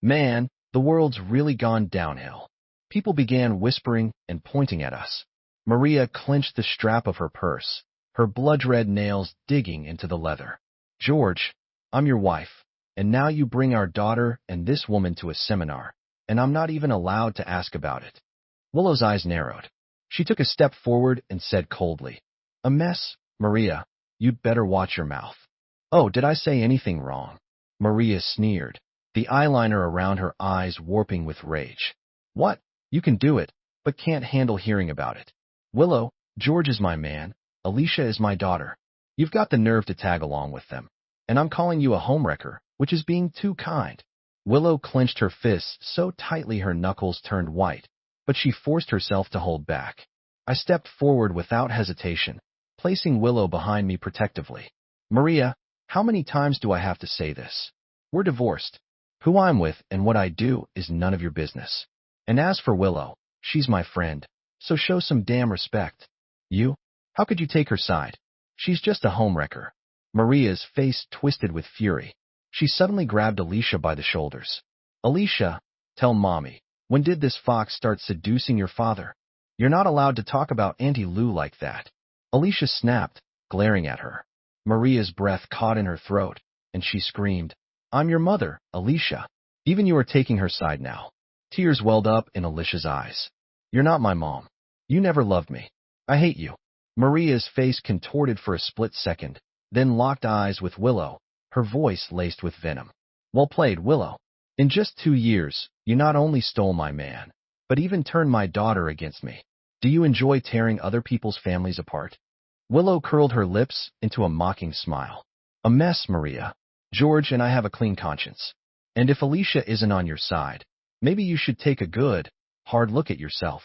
Man, the world's really gone downhill. People began whispering and pointing at us. Maria clenched the strap of her purse, her blood-red nails digging into the leather. George, I'm your wife, and now you bring our daughter and this woman to a seminar, and I'm not even allowed to ask about it. Willow's eyes narrowed. She took a step forward and said coldly, A mess, Maria. You'd better watch your mouth. Oh, did I say anything wrong? Maria sneered, the eyeliner around her eyes warping with rage. What? You can do it, but can't handle hearing about it. Willow, George is my man. Alicia is my daughter. You've got the nerve to tag along with them. And I'm calling you a homewrecker, which is being too kind. Willow clenched her fists so tightly her knuckles turned white, but she forced herself to hold back. I stepped forward without hesitation. placing Willow behind me protectively. Maria, how many times do I have to say this? We're divorced. Who I'm with and what I do is none of your business. And as for Willow, she's my friend, so show some damn respect. You? How could you take her side? She's just a homewrecker. Maria's face twisted with fury. She suddenly grabbed Alicia by the shoulders. Alicia, tell Mommy, when did this fox start seducing your father? You're not allowed to talk about Auntie Lou like that. Alicia snapped, glaring at her. Maria's breath caught in her throat, and she screamed, I'm your mother, Alicia. Even you are taking her side now. Tears welled up in Alicia's eyes. You're not my mom. You never loved me. I hate you. Maria's face contorted for a split second, then locked eyes with Willow, her voice laced with venom. Well played, Willow. In just 2 years, you not only stole my man, but even turned my daughter against me. Do you enjoy tearing other people's families apart? Willow curled her lips into a mocking smile. A mess, Maria. George and I have a clean conscience. And if Alicia isn't on your side, maybe you should take a good, hard look at yourself.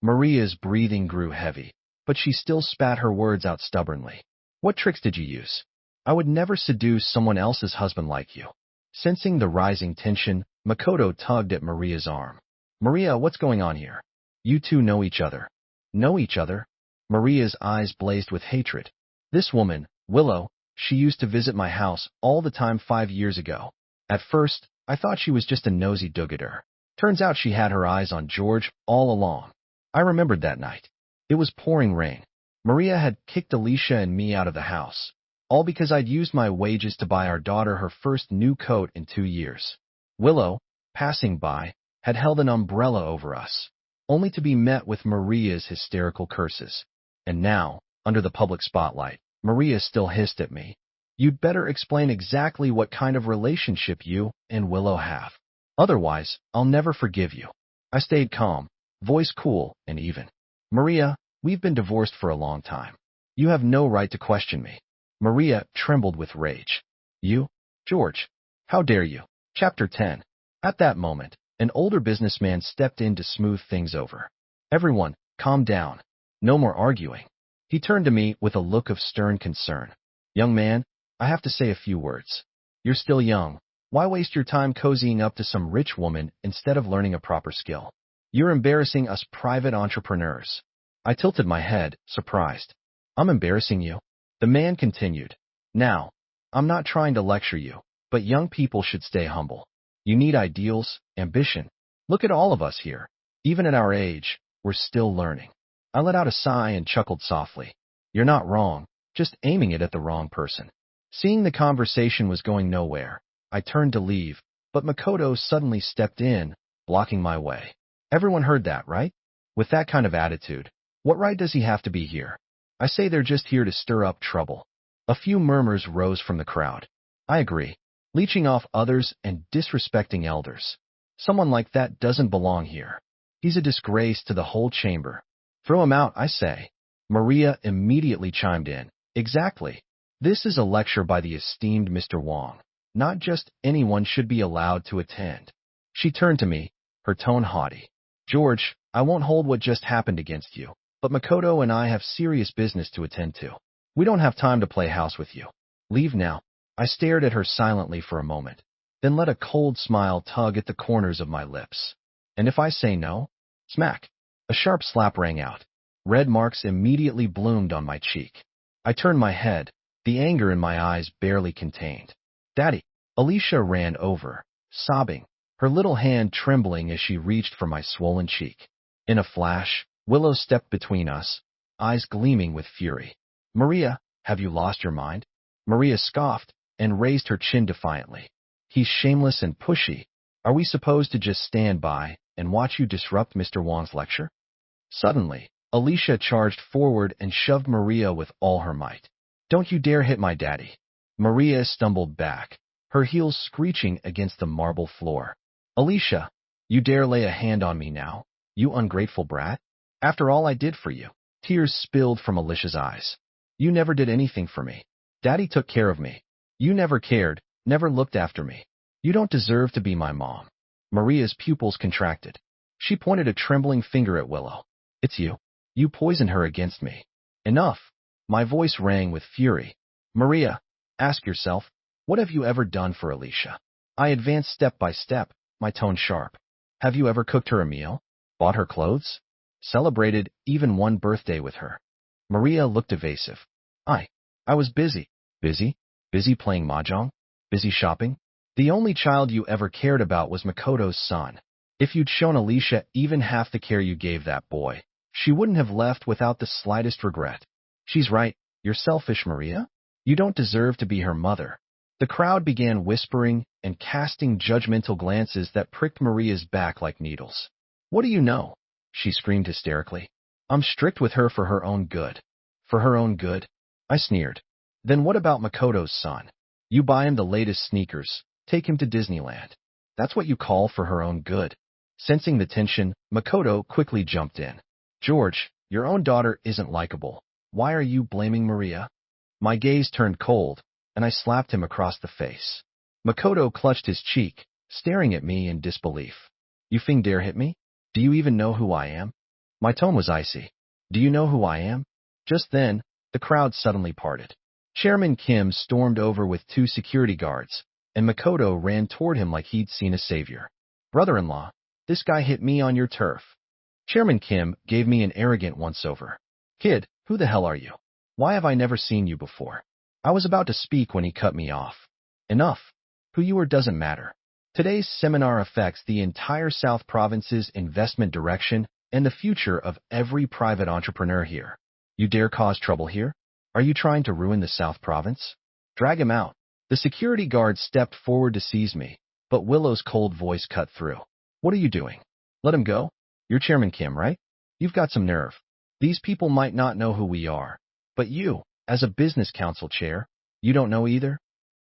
Maria's breathing grew heavy, but she still spat her words out stubbornly. What tricks did you use? I would never seduce someone else's husband like you. Sensing the rising tension, Makoto tugged at Maria's arm. Maria, what's going on here? You two know each other. Know each other? Maria's eyes blazed with hatred. This woman, Willow, she used to visit my house all the time 5 years ago. At first, I thought she was just a nosy do-gooder. Turns out she had her eyes on George all along. I remembered that night. It was pouring rain. Maria had kicked Alicia and me out of the house, all because I'd used my wages to buy our daughter her first new coat in 2 years. Willow, passing by, had held an umbrella over us, only to be met with Maria's hysterical curses. And now, under the public spotlight, Maria still hissed at me. You'd better explain exactly what kind of relationship you and Willow have. Otherwise, I'll never forgive you. I stayed calm, voice cool and even. Maria, we've been divorced for a long time. You have no right to question me. Maria trembled with rage. You? George? How dare you? Chapter 10. At that moment, an older businessman stepped in to smooth things over. Everyone, calm down. No more arguing. He turned to me with a look of stern concern. Young man, I have to say a few words. You're still young. Why waste your time cozying up to some rich woman instead of learning a proper skill? You're embarrassing us private entrepreneurs. I tilted my head, surprised. I'm embarrassing you? The man continued. Now, I'm not trying to lecture you, but young people should stay humble. You need ideals, ambition. Look at all of us here. Even at our age, we're still learning. I let out a sigh and chuckled softly. You're not wrong, just aiming it at the wrong person. Seeing the conversation was going nowhere, I turned to leave, but Makoto suddenly stepped in, blocking my way. Everyone heard that, right? With that kind of attitude, what right does he have to be here? I say they're just here to stir up trouble. A few murmurs rose from the crowd. I agree. Leeching off others and disrespecting elders. Someone like that doesn't belong here. He's a disgrace to the whole chamber. Throw him out, I say. Maria immediately chimed in. Exactly. This is a lecture by the esteemed Mr. Wong. Not just anyone should be allowed to attend. She turned to me, her tone haughty. George, I won't hold what just happened against you, but Makoto and I have serious business to attend to. We don't have time to play house with you. Leave now. I stared at her silently for a moment, then let a cold smile tug at the corners of my lips. And if I say no? Smack. A sharp slap rang out. Red marks immediately bloomed on my cheek. I turned my head, the anger in my eyes barely contained. Daddy! Alicia ran over, sobbing, her little hand trembling as she reached for my swollen cheek. In a flash, Willow stepped between us, eyes gleaming with fury. Maria, have you lost your mind? Maria scoffed and raised her chin defiantly. He's shameless and pushy. Are we supposed to just stand by and watch you disrupt Mr. Wong's lecture? Suddenly, Alicia charged forward and shoved Maria with all her might. Don't you dare hit my daddy. Maria stumbled back, her heels screeching against the marble floor. Alicia, you dare lay a hand on me now, you ungrateful brat? After all I did for you. Tears spilled from Alicia's eyes. You never did anything for me. Daddy took care of me. You never cared, never looked after me. You don't deserve to be my mom. Maria's pupils contracted. She pointed a trembling finger at Willow. It's you. You poisoned her against me. Enough. My voice rang with fury. Maria, ask yourself, what have you ever done for Alicia? I advanced step by step, my tone sharp. Have you ever cooked her a meal? Bought her clothes? Celebrated even one birthday with her? Maria looked evasive. I was busy. Busy? Busy playing mahjong? Busy shopping? The only child you ever cared about was Makoto's son. If you'd shown Alicia even half the care you gave that boy, she wouldn't have left without the slightest regret. She's right. You're selfish, Maria. You don't deserve to be her mother. The crowd began whispering and casting judgmental glances that pricked Maria's back like needles. What do you know? She screamed hysterically. I'm strict with her for her own good. For her own good? I sneered. Then what about Makoto's son? You buy him the latest sneakers, take him to Disneyland. That's what you call for her own good. Sensing the tension, Makoto quickly jumped in. George, your own daughter isn't likable. Why are you blaming Maria? My gaze turned cold, and I slapped him across the face. Makoto clutched his cheek, staring at me in disbelief. You think dare hit me? Do you even know who I am? My tone was icy. Do you know who I am? Just then, the crowd suddenly parted. Chairman Kim stormed over with 2 security guards, and Makoto ran toward him like he'd seen a savior. Brother-in-law, this guy hit me on your turf. Chairman Kim gave me an arrogant once-over. Kid, who the hell are you? Why have I never seen you before? I was about to speak when he cut me off. Enough. Who you are doesn't matter. Today's seminar affects the entire South Province's investment direction and the future of every private entrepreneur here. You dare cause trouble here? Are you trying to ruin the South Province? Drag him out. The security guard stepped forward to seize me, but Willow's cold voice cut through. What are you doing? Let him go? You're Chairman Kim, right? You've got some nerve. These people might not know who we are, but you, as a business council chair, you don't know either?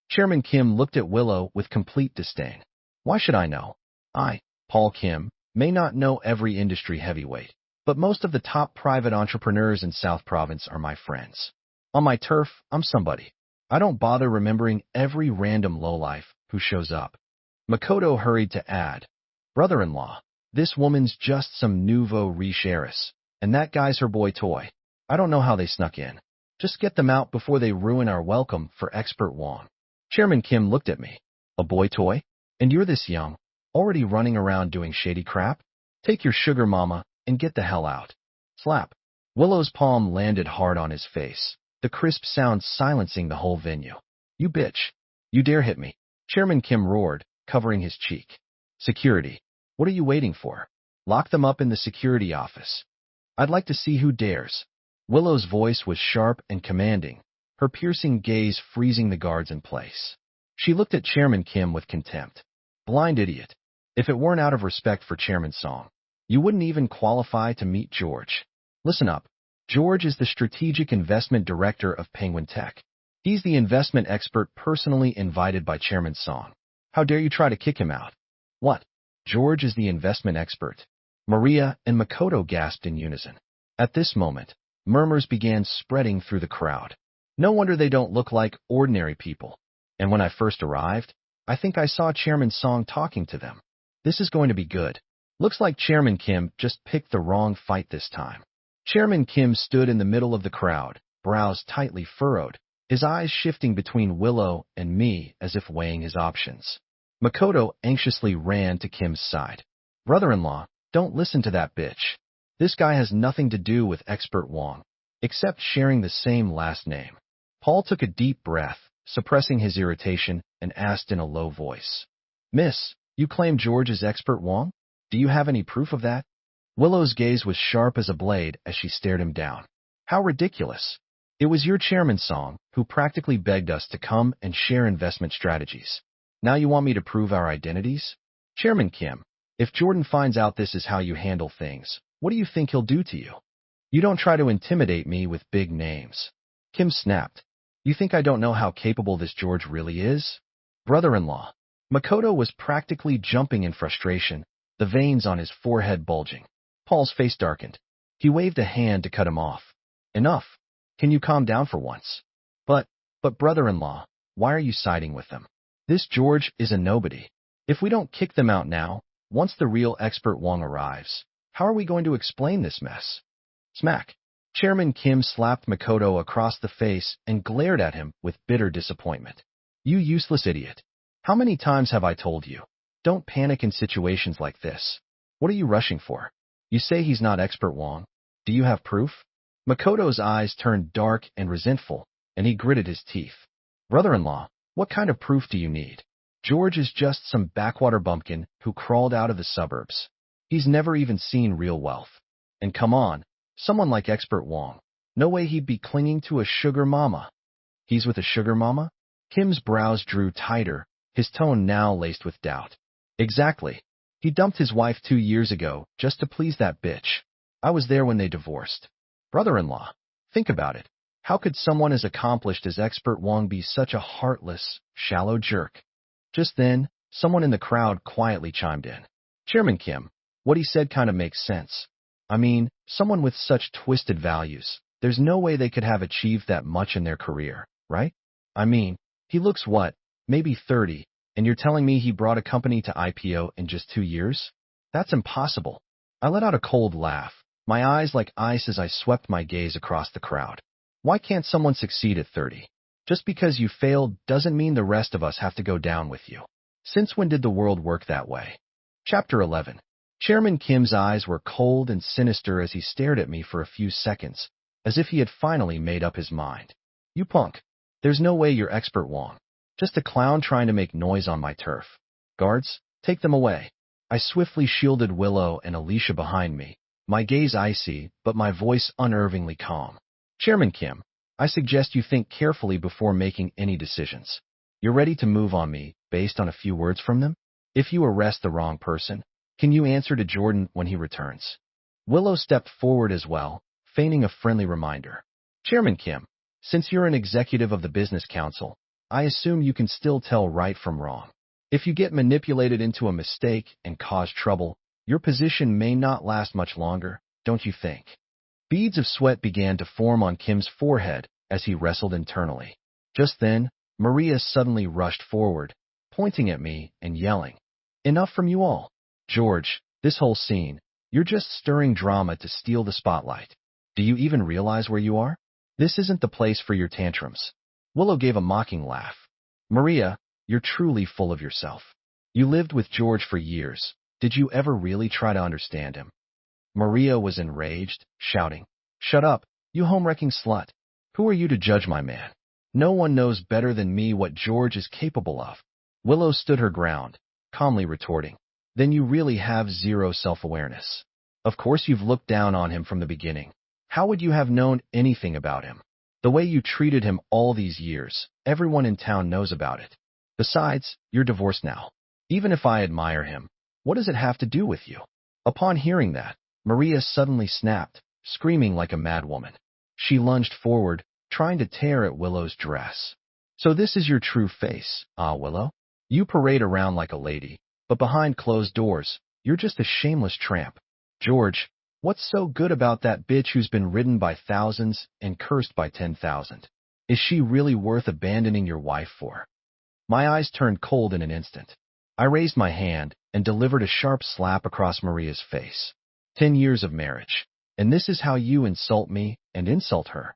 Chairman Kim looked at Willow with complete disdain. Why should I know? I, Paul Kim, may not know every industry heavyweight, but most of the top private entrepreneurs in South Province are my friends. On my turf, I'm somebody. I don't bother remembering every random lowlife who shows up. Makoto hurried to add, Brother-in-law, this woman's just some nouveau riche heiress, and that guy's her boy toy. I don't know how they snuck in. Just get them out before they ruin our welcome for Expert Wong. Chairman Kim looked at me. A boy toy? And you're this young, already running around doing shady crap? Take your sugar mama and get the hell out. Slap. Willow's palm landed hard on his face, the crisp sound silencing the whole venue. You bitch. You dare hit me. Chairman Kim roared, covering his cheek. Security. What are you waiting for? Lock them up in the security office. I'd like to see who dares. Willow's voice was sharp and commanding, her piercing gaze freezing the guards in place. She looked at Chairman Kim with contempt. Blind idiot. If it weren't out of respect for Chairman Song, you wouldn't even qualify to meet George. Listen up. George is the Strategic Investment Director of Penguin Tech. He's the investment expert personally invited by Chairman Song. How dare you try to kick him out? What? George is the investment expert. Maria and Makoto gasped in unison. At this moment, murmurs began spreading through the crowd. No wonder they don't look like ordinary people. And when I first arrived, I think I saw Chairman Song talking to them. This is going to be good. Looks like Chairman Kim just picked the wrong fight this time. Chairman Kim stood in the middle of the crowd, brows tightly furrowed, his eyes shifting between Willow and me as if weighing his options. Makoto anxiously ran to Kim's side. Brother-in-law, don't listen to that bitch. This guy has nothing to do with Expert Wong, except sharing the same last name. Paul took a deep breath, suppressing his irritation, and asked in a low voice. Miss, you claim George is Expert Wong? Do you have any proof of that? Willow's gaze was sharp as a blade as she stared him down. How ridiculous. It was your Chairman Song who practically begged us to come and share investment strategies. Now you want me to prove our identities? Chairman Kim, if Jordan finds out this is how you handle things, what do you think he'll do to you? You don't try to intimidate me with big names. Kim snapped. You think I don't know how capable this George really is? Brother-in-law. Makoto was practically jumping in frustration, the veins on his forehead bulging. Paul's face darkened. He waved a hand to cut him off. Enough. Can you calm down for once? But brother-in-law, why are you siding with them? This George is a nobody. If we don't kick them out now, once the real Expert Wong arrives, how are we going to explain this mess? Smack. Chairman Kim slapped Makoto across the face and glared at him with bitter disappointment. You useless idiot. How many times have I told you? Don't panic in situations like this. What are you rushing for? You say he's not expert Wong. Do you have proof? Makoto's eyes turned dark and resentful, and he gritted his teeth. Brother-in-law, what kind of proof do you need? George is just some backwater bumpkin who crawled out of the suburbs. He's never even seen real wealth. And come on, someone like expert Wong. No way he'd be clinging to a sugar mama. He's with a sugar mama? Kim's brows drew tighter, his tone now laced with doubt. Exactly. He dumped his wife 2 years ago just to please that bitch. I was there when they divorced. Brother-in-law, think about it. How could someone as accomplished as expert Wong be such a heartless, shallow jerk? Just then, someone in the crowd quietly chimed in. Chairman Kim, what he said kind of makes sense. I mean, someone with such twisted values, there's no way they could have achieved that much in their career, right? I mean, he looks what, maybe 30, and you're telling me he brought a company to IPO in just 2 years? That's impossible. I let out a cold laugh, my eyes like ice as I swept my gaze across the crowd. Why can't someone succeed at 30? Just because you failed doesn't mean the rest of us have to go down with you. Since when did the world work that way? Chapter 11. Chairman Kim's eyes were cold and sinister as he stared at me for a few seconds, as if he had finally made up his mind. You punk. There's no way you're expert Wong. Just a clown trying to make noise on my turf. Guards, take them away. I swiftly shielded Willow and Alicia behind me, my gaze icy, but my voice unnervingly calm. Chairman Kim, I suggest you think carefully before making any decisions. You're ready to move on me based on a few words from them? If you arrest the wrong person, can you answer to Jordan when he returns? Willow stepped forward as well, feigning a friendly reminder. Chairman Kim, since you're an executive of the business council, I assume you can still tell right from wrong. If you get manipulated into a mistake and cause trouble, your position may not last much longer, don't you think? Beads of sweat began to form on Kim's forehead as he wrestled internally. Just then, Maria suddenly rushed forward, pointing at me and yelling, Enough from you all. George, this whole scene, you're just stirring drama to steal the spotlight. Do you even realize where you are? This isn't the place for your tantrums. Willow gave a mocking laugh. Maria, you're truly full of yourself. You lived with George for years. Did you ever really try to understand him? Maria was enraged, shouting, Shut up, you home-wrecking slut. Who are you to judge my man? No one knows better than me what George is capable of. Willow stood her ground, calmly retorting, Then you really have zero self-awareness. Of course you've looked down on him from the beginning. How would you have known anything about him? The way you treated him all these years, everyone in town knows about it. Besides, you're divorced now. Even if I admire him, what does it have to do with you? Upon hearing that, Maria suddenly snapped, screaming like a madwoman. She lunged forward, trying to tear at Willow's dress. So this is your true face, Willow? You parade around like a lady, but behind closed doors, you're just a shameless tramp. George, what's so good about that bitch who's been ridden by thousands and cursed by 10,000? Is she really worth abandoning your wife for? My eyes turned cold in an instant. I raised my hand and delivered a sharp slap across Maria's face. 10 years of marriage, and this is how you insult me and insult her.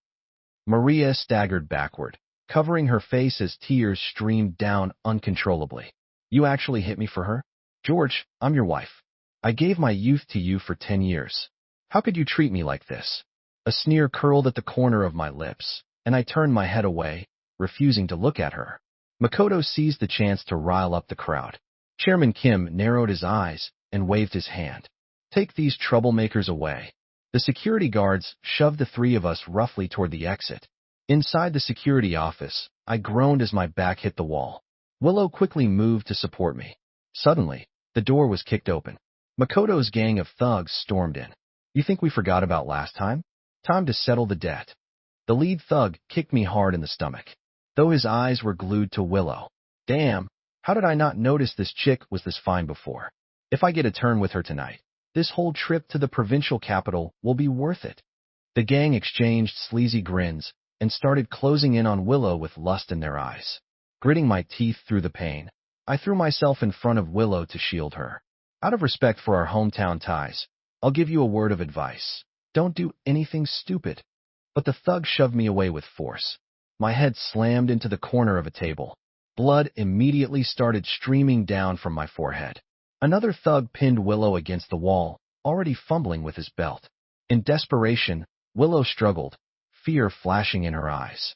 Maria staggered backward, covering her face as tears streamed down uncontrollably. You actually hit me for her? George, I'm your wife. I gave my youth to you for 10 years. How could you treat me like this? A sneer curled at the corner of my lips, and I turned my head away, refusing to look at her. Makoto seized the chance to rile up the crowd. Chairman Kim narrowed his eyes and waved his hand. Take these troublemakers away. The security guards shoved the three of us roughly toward the exit. Inside the security office, I groaned as my back hit the wall. Willow quickly moved to support me. Suddenly, the door was kicked open. Makoto's gang of thugs stormed in. You think we forgot about last time? Time to settle the debt. The lead thug kicked me hard in the stomach, though his eyes were glued to Willow. Damn, how did I not notice this chick was this fine before? If I get a turn with her tonight, this whole trip to the provincial capital will be worth it. The gang exchanged sleazy grins and started closing in on Willow with lust in their eyes. Gritting my teeth through the pain, I threw myself in front of Willow to shield her. Out of respect for our hometown ties, I'll give you a word of advice. Don't do anything stupid. But the thug shoved me away with force. My head slammed into the corner of a table. Blood immediately started streaming down from my forehead. Another thug pinned Willow against the wall, already fumbling with his belt. In desperation, Willow struggled, fear flashing in her eyes.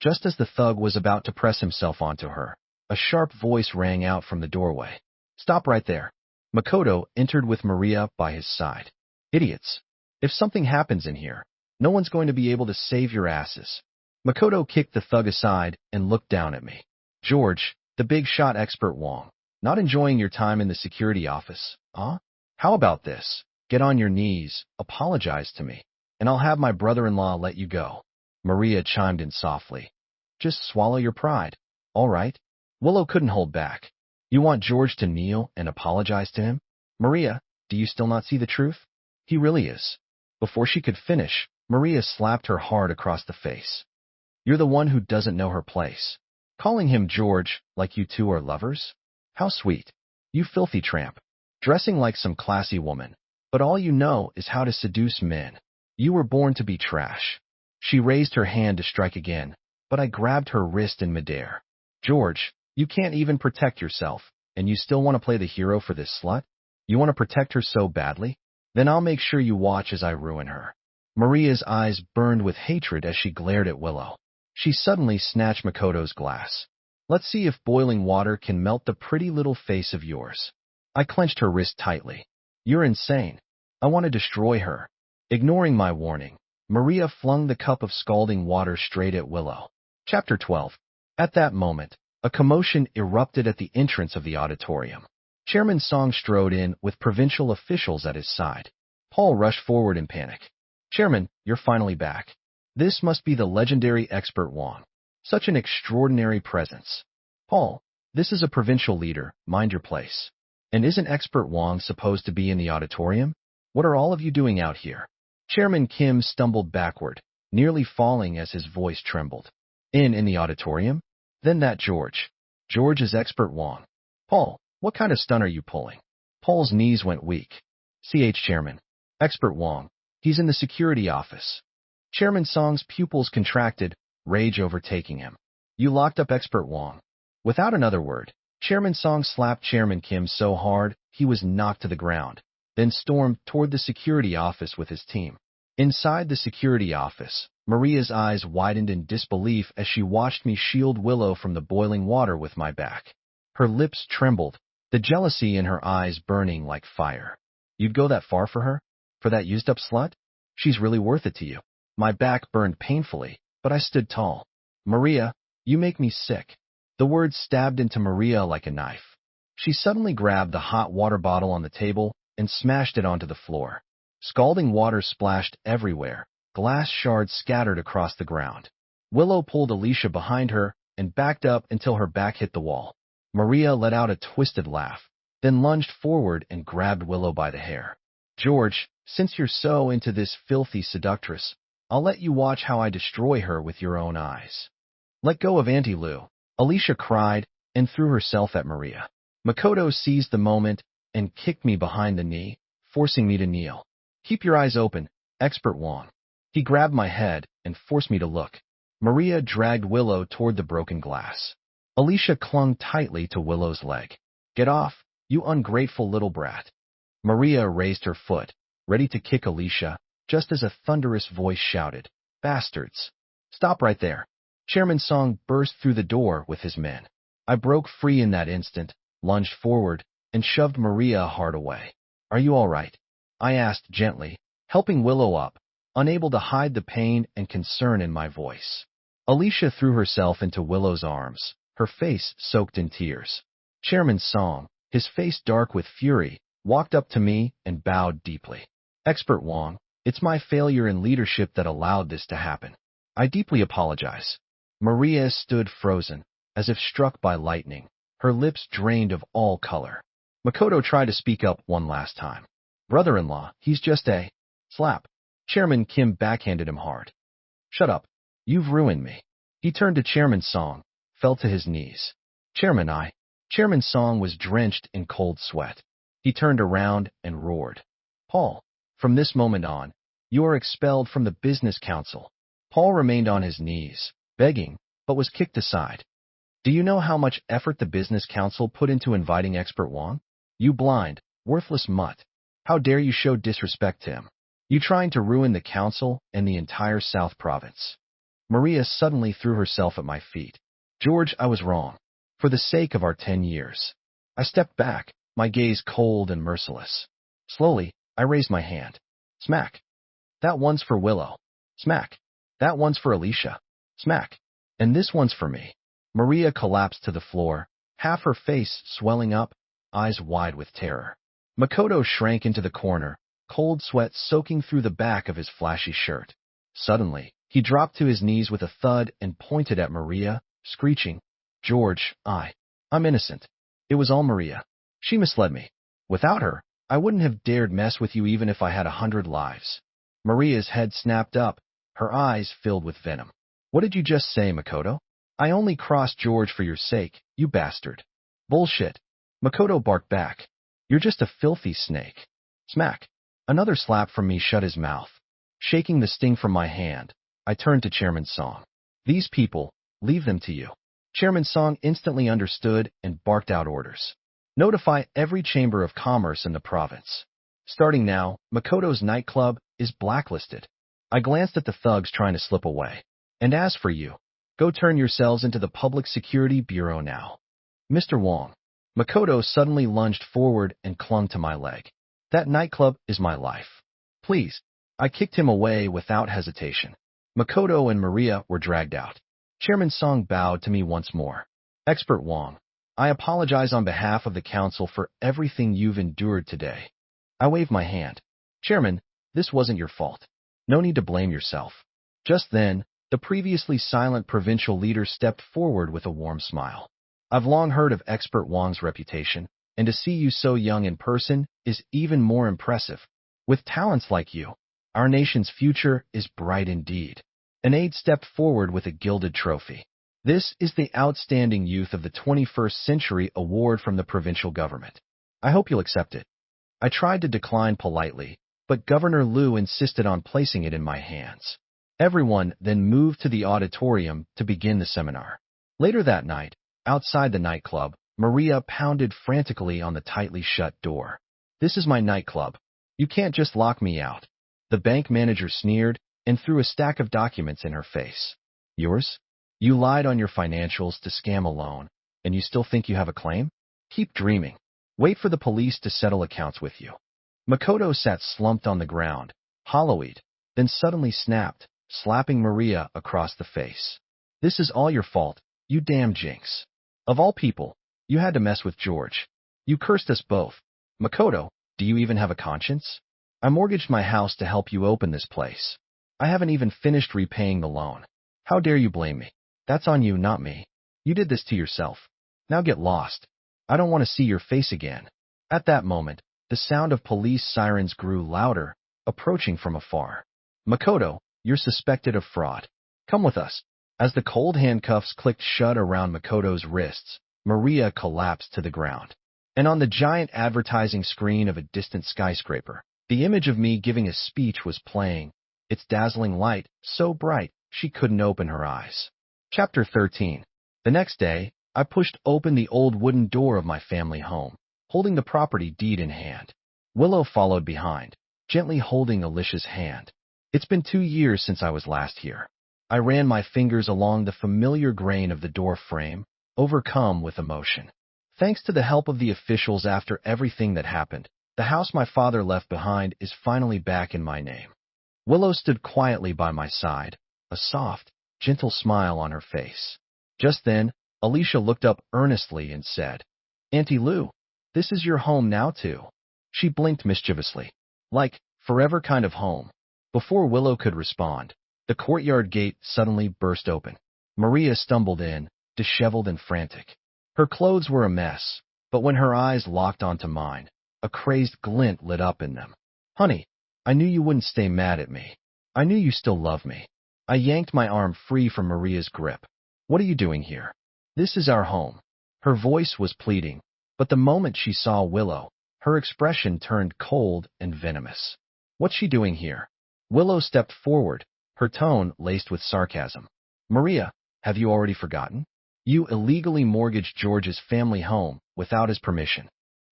Just as the thug was about to press himself onto her, a sharp voice rang out from the doorway. "Stop right there." Makoto entered with Maria by his side. "Idiots. If something happens in here, no one's going to be able to save your asses." Makoto kicked the thug aside and looked down at me. "George, the big shot expert Wong, not enjoying your time in the security office, huh? How about this? Get on your knees, apologize to me, and I'll have my brother-in-law let you go." Maria chimed in softly. "Just swallow your pride. All right." Willow couldn't hold back. "You want George to kneel and apologize to him? Maria, do you still not see the truth? He really is." Before she could finish, Maria slapped her hard across the face. "You're the one who doesn't know her place. Calling him George like you two are lovers? How sweet. You filthy tramp. Dressing like some classy woman. But all you know is how to seduce men. You were born to be trash." She raised her hand to strike again, but I grabbed her wrist in midair. "George, you can't even protect yourself, and you still want to play the hero for this slut? You want to protect her so badly? Then I'll make sure you watch as I ruin her." Maria's eyes burned with hatred as she glared at Willow. She suddenly snatched Makoto's glass. "Let's see if boiling water can melt the pretty little face of yours." I clenched her wrist tightly. "You're insane. I want to destroy her." Ignoring my warning, Maria flung the cup of scalding water straight at Willow. Chapter 12. At that moment, a commotion erupted at the entrance of the auditorium. Chairman Song strode in with provincial officials at his side. Paul rushed forward in panic. "Chairman, you're finally back. This must be the legendary expert Wong. Such an extraordinary presence." "Paul, this is a provincial leader. Mind your place. And isn't expert Wong supposed to be in the auditorium? What are all of you doing out here?" Chairman Kim stumbled backward, nearly falling as his voice trembled. In the auditorium? Then that George. George is expert Wong. "Paul, what kind of stunt are you pulling?" Paul's knees went weak. Chairman. "Expert Wong. He's in the security office." Chairman Song's pupils contracted, rage overtaking him. "You locked up expert Wong." Without another word, Chairman Song slapped Chairman Kim so hard he was knocked to the ground, then stormed toward the security office with his team. Inside the security office, Maria's eyes widened in disbelief as she watched me shield Willow from the boiling water with my back. Her lips trembled, the jealousy in her eyes burning like fire. "You'd go that far for her? For that used-up slut? She's really worth it to you." My back burned painfully, but I stood tall. "Maria, you make me sick." The words stabbed into Maria like a knife. She suddenly grabbed the hot water bottle on the table and smashed it onto the floor. Scalding water splashed everywhere. Glass shards scattered across the ground. Willow pulled Alicia behind her and backed up until her back hit the wall. Maria let out a twisted laugh, then lunged forward and grabbed Willow by the hair. "George, since you're so into this filthy seductress, I'll let you watch how I destroy her with your own eyes." "Let go of Auntie Lou," Alicia cried and threw herself at Maria. Makoto seized the moment and kicked me behind the knee, forcing me to kneel. "Keep your eyes open, expert Wong." He grabbed my head and forced me to look. Maria dragged Willow toward the broken glass. Alicia clung tightly to Willow's leg. "Get off, you ungrateful little brat." Maria raised her foot, ready to kick Alicia, just as a thunderous voice shouted, "Bastards! Stop right there." Chairman Song burst through the door with his men. I broke free in that instant, lunged forward, and shoved Maria hard away. "Are you all right?" I asked gently, helping Willow up, unable to hide the pain and concern in my voice. Alicia threw herself into Willow's arms, her face soaked in tears. Chairman Song, his face dark with fury, walked up to me and bowed deeply. "Expert Wong, it's my failure in leadership that allowed this to happen. I deeply apologize." Maria stood frozen, as if struck by lightning, her lips drained of all color. Makoto tried to speak up one last time. "Brother-in-law, he's just a..." Slap. Chairman Kim backhanded him hard. "Shut up. You've ruined me." He turned to Chairman Song, fell to his knees. Chairman Song was drenched in cold sweat. He turned around and roared. "Paul, from this moment on, You are expelled from the business council. Paul remained on his knees, begging, but was kicked aside. Do you know how much effort the business council put into inviting expert Wang? You blind, worthless mutt. How dare you show disrespect to him? You trying to ruin the council and the entire South Province. Maria suddenly threw herself at my feet. George, I was wrong. For the sake of our 10 years. I stepped back, my gaze cold and merciless. Slowly, I raised my hand. Smack. That one's for Willow. Smack. That one's for Alicia. Smack. And this one's for me. Maria collapsed to the floor, half her face swelling up, eyes wide with terror. Makoto shrank into the corner, cold sweat soaking through the back of his flashy shirt. Suddenly, he dropped to his knees with a thud and pointed at Maria, screeching, George, I'm innocent. It was all Maria. She misled me. Without her, I wouldn't have dared mess with you even if I had 100 lives. Maria's head snapped up, her eyes filled with venom. What did you just say, Makoto? I only crossed George for your sake, you bastard. Bullshit. Makoto barked back. You're just a filthy snake. Smack. Another slap from me shut his mouth. Shaking the sting from my hand, I turned to Chairman Song. These people, leave them to you. Chairman Song instantly understood and barked out orders. Notify every chamber of commerce in the province. Starting now, Makoto's nightclub is blacklisted. I glanced at the thugs trying to slip away. And as for you, go turn yourselves into the Public Security Bureau now. Mr. Wong. Makoto suddenly lunged forward and clung to my leg. That nightclub is my life. Please. I kicked him away without hesitation. Makoto and Maria were dragged out. Chairman Song bowed to me once more. Expert Wong, I apologize on behalf of the council for everything you've endured today. I waved my hand. Chairman, this wasn't your fault. No need to blame yourself. Just then, the previously silent provincial leader stepped forward with a warm smile. I've long heard of Expert Wong's reputation, and to see you so young in person is even more impressive. With talents like you, our nation's future is bright indeed. An aide stepped forward with a gilded trophy. This is the Outstanding Youth of the 21st Century Award from the provincial government. I hope you'll accept it. I tried to decline politely, but Governor Liu insisted on placing it in my hands. Everyone then moved to the auditorium to begin the seminar. Later that night, outside the nightclub, Maria pounded frantically on the tightly shut door. This is my nightclub. You can't just lock me out. The bank manager sneered and threw a stack of documents in her face. Yours? You lied on your financials to scam a loan, and you still think you have a claim? Keep dreaming. Wait for the police to settle accounts with you. Makoto sat slumped on the ground, hollow-eyed, then suddenly snapped, slapping Maria across the face. This is all your fault, you damn jinx. Of all people, you had to mess with George. You cursed us both. Makoto, do you even have a conscience? I mortgaged my house to help you open this place. I haven't even finished repaying the loan. How dare you blame me? That's on you, not me. You did this to yourself. Now get lost. I don't want to see your face again. At that moment, the sound of police sirens grew louder, approaching from afar. Makoto, you're suspected of fraud. Come with us. As the cold handcuffs clicked shut around Makoto's wrists, Maria collapsed to the ground. And on the giant advertising screen of a distant skyscraper, the image of me giving a speech was playing, its dazzling light so bright she couldn't open her eyes. Chapter 13. The next day, I pushed open the old wooden door of my family home, holding the property deed in hand. Willow followed behind, gently holding Alicia's hand. It's been 2 years since I was last here. I ran my fingers along the familiar grain of the door frame, overcome with emotion. Thanks to the help of the officials after everything that happened, the house my father left behind is finally back in my name. Willow stood quietly by my side, a soft, gentle smile on her face. Just then, Alicia looked up earnestly and said, Auntie Lou, this is your home now too. She blinked mischievously. Like, forever kind of home. Before Willow could respond, the courtyard gate suddenly burst open. Maria stumbled in, disheveled and frantic. Her clothes were a mess, but when her eyes locked onto mine, a crazed glint lit up in them. Honey, I knew you wouldn't stay mad at me. I knew you still love me. I yanked my arm free from Maria's grip. What are you doing here? This is our home. Her voice was pleading, but the moment she saw Willow, her expression turned cold and venomous. What's she doing here? Willow stepped forward, her tone laced with sarcasm. Maria, have you already forgotten? You illegally mortgaged George's family home without his permission.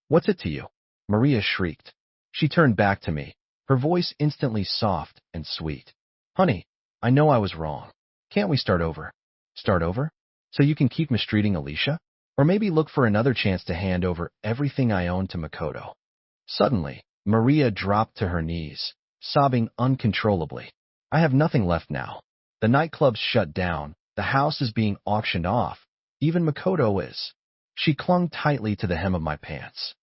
What's it to you? Maria shrieked. She turned back to me, her voice instantly soft and sweet. Honey, I know I was wrong. Can't we start over? Start over? So you can keep mistreating Alicia? Or maybe look for another chance to hand over everything I own to Makoto. Suddenly, Maria dropped to her knees, sobbing uncontrollably. I have nothing left now. The nightclub's shut down, the house is being auctioned off, even Makoto is. She clung tightly to the hem of my pants.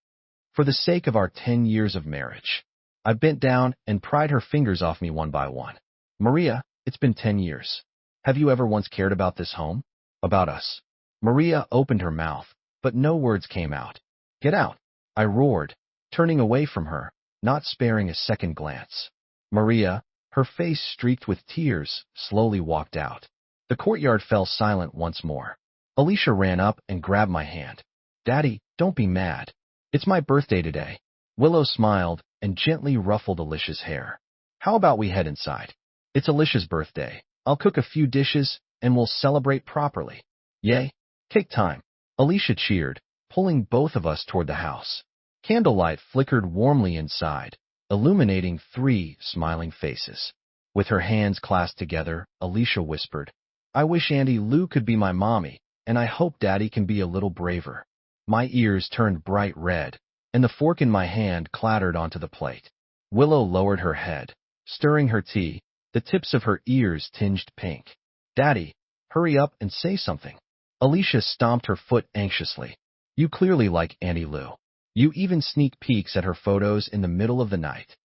For the sake of our 10 years of marriage. I bent down and pried her fingers off me one by one. Maria, it's been 10 years. Have you ever once cared about this home? About us? Maria opened her mouth, but no words came out. Get out, I roared, turning away from her, not sparing a second glance. Maria, her face streaked with tears, slowly walked out. The courtyard fell silent once more. Alicia ran up and grabbed my hand. Daddy, don't be mad. It's my birthday today. Willow smiled and gently ruffled Alicia's hair. How about we head inside? It's Alicia's birthday. I'll cook a few dishes and we'll celebrate properly. Yay? Cake time. Alicia cheered, pulling both of us toward the house. Candlelight flickered warmly inside, illuminating 3 smiling faces. With her hands clasped together, Alicia whispered, I wish Auntie Lou could be my mommy, and I hope Daddy can be a little braver. My ears turned bright red, and the fork in my hand clattered onto the plate. Willow lowered her head, stirring her tea, the tips of her ears tinged pink. Daddy, hurry up and say something. Alicia stomped her foot anxiously. You clearly like Auntie Lou. You even sneak peeks at her photos in the middle of the night.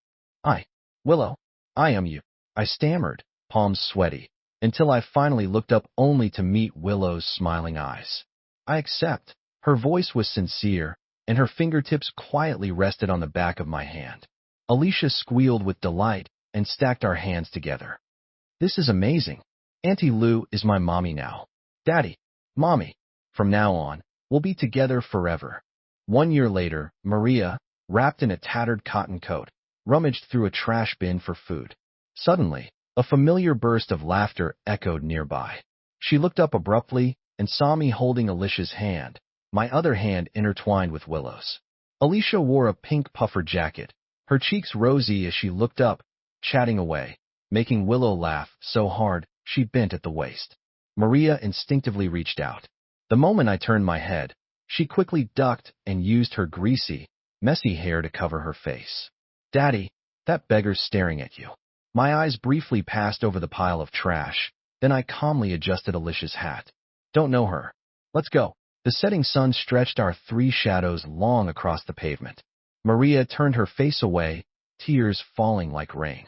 Willow, I am you. I stammered, palms sweaty, until I finally looked up only to meet Willow's smiling eyes. I accept. Her voice was sincere, and her fingertips quietly rested on the back of my hand. Alicia squealed with delight and stacked our hands together. This is amazing. Auntie Lou is my mommy now. Daddy, Mommy, from now on, we'll be together forever. 1 year later, Maria, wrapped in a tattered cotton coat, rummaged through a trash bin for food. Suddenly, a familiar burst of laughter echoed nearby. She looked up abruptly and saw me holding Alicia's hand, my other hand intertwined with Willow's. Alicia wore a pink puffer jacket, her cheeks rosy as she looked up, chatting away, making Willow laugh so hard she bent at the waist. Maria instinctively reached out. The moment I turned my head, she quickly ducked and used her greasy, messy hair to cover her face. Daddy, that beggar's staring at you. My eyes briefly passed over the pile of trash, then I calmly adjusted Alicia's hat. Don't know her. Let's go. The setting sun stretched our 3 shadows long across the pavement. Maria turned her face away, tears falling like rain.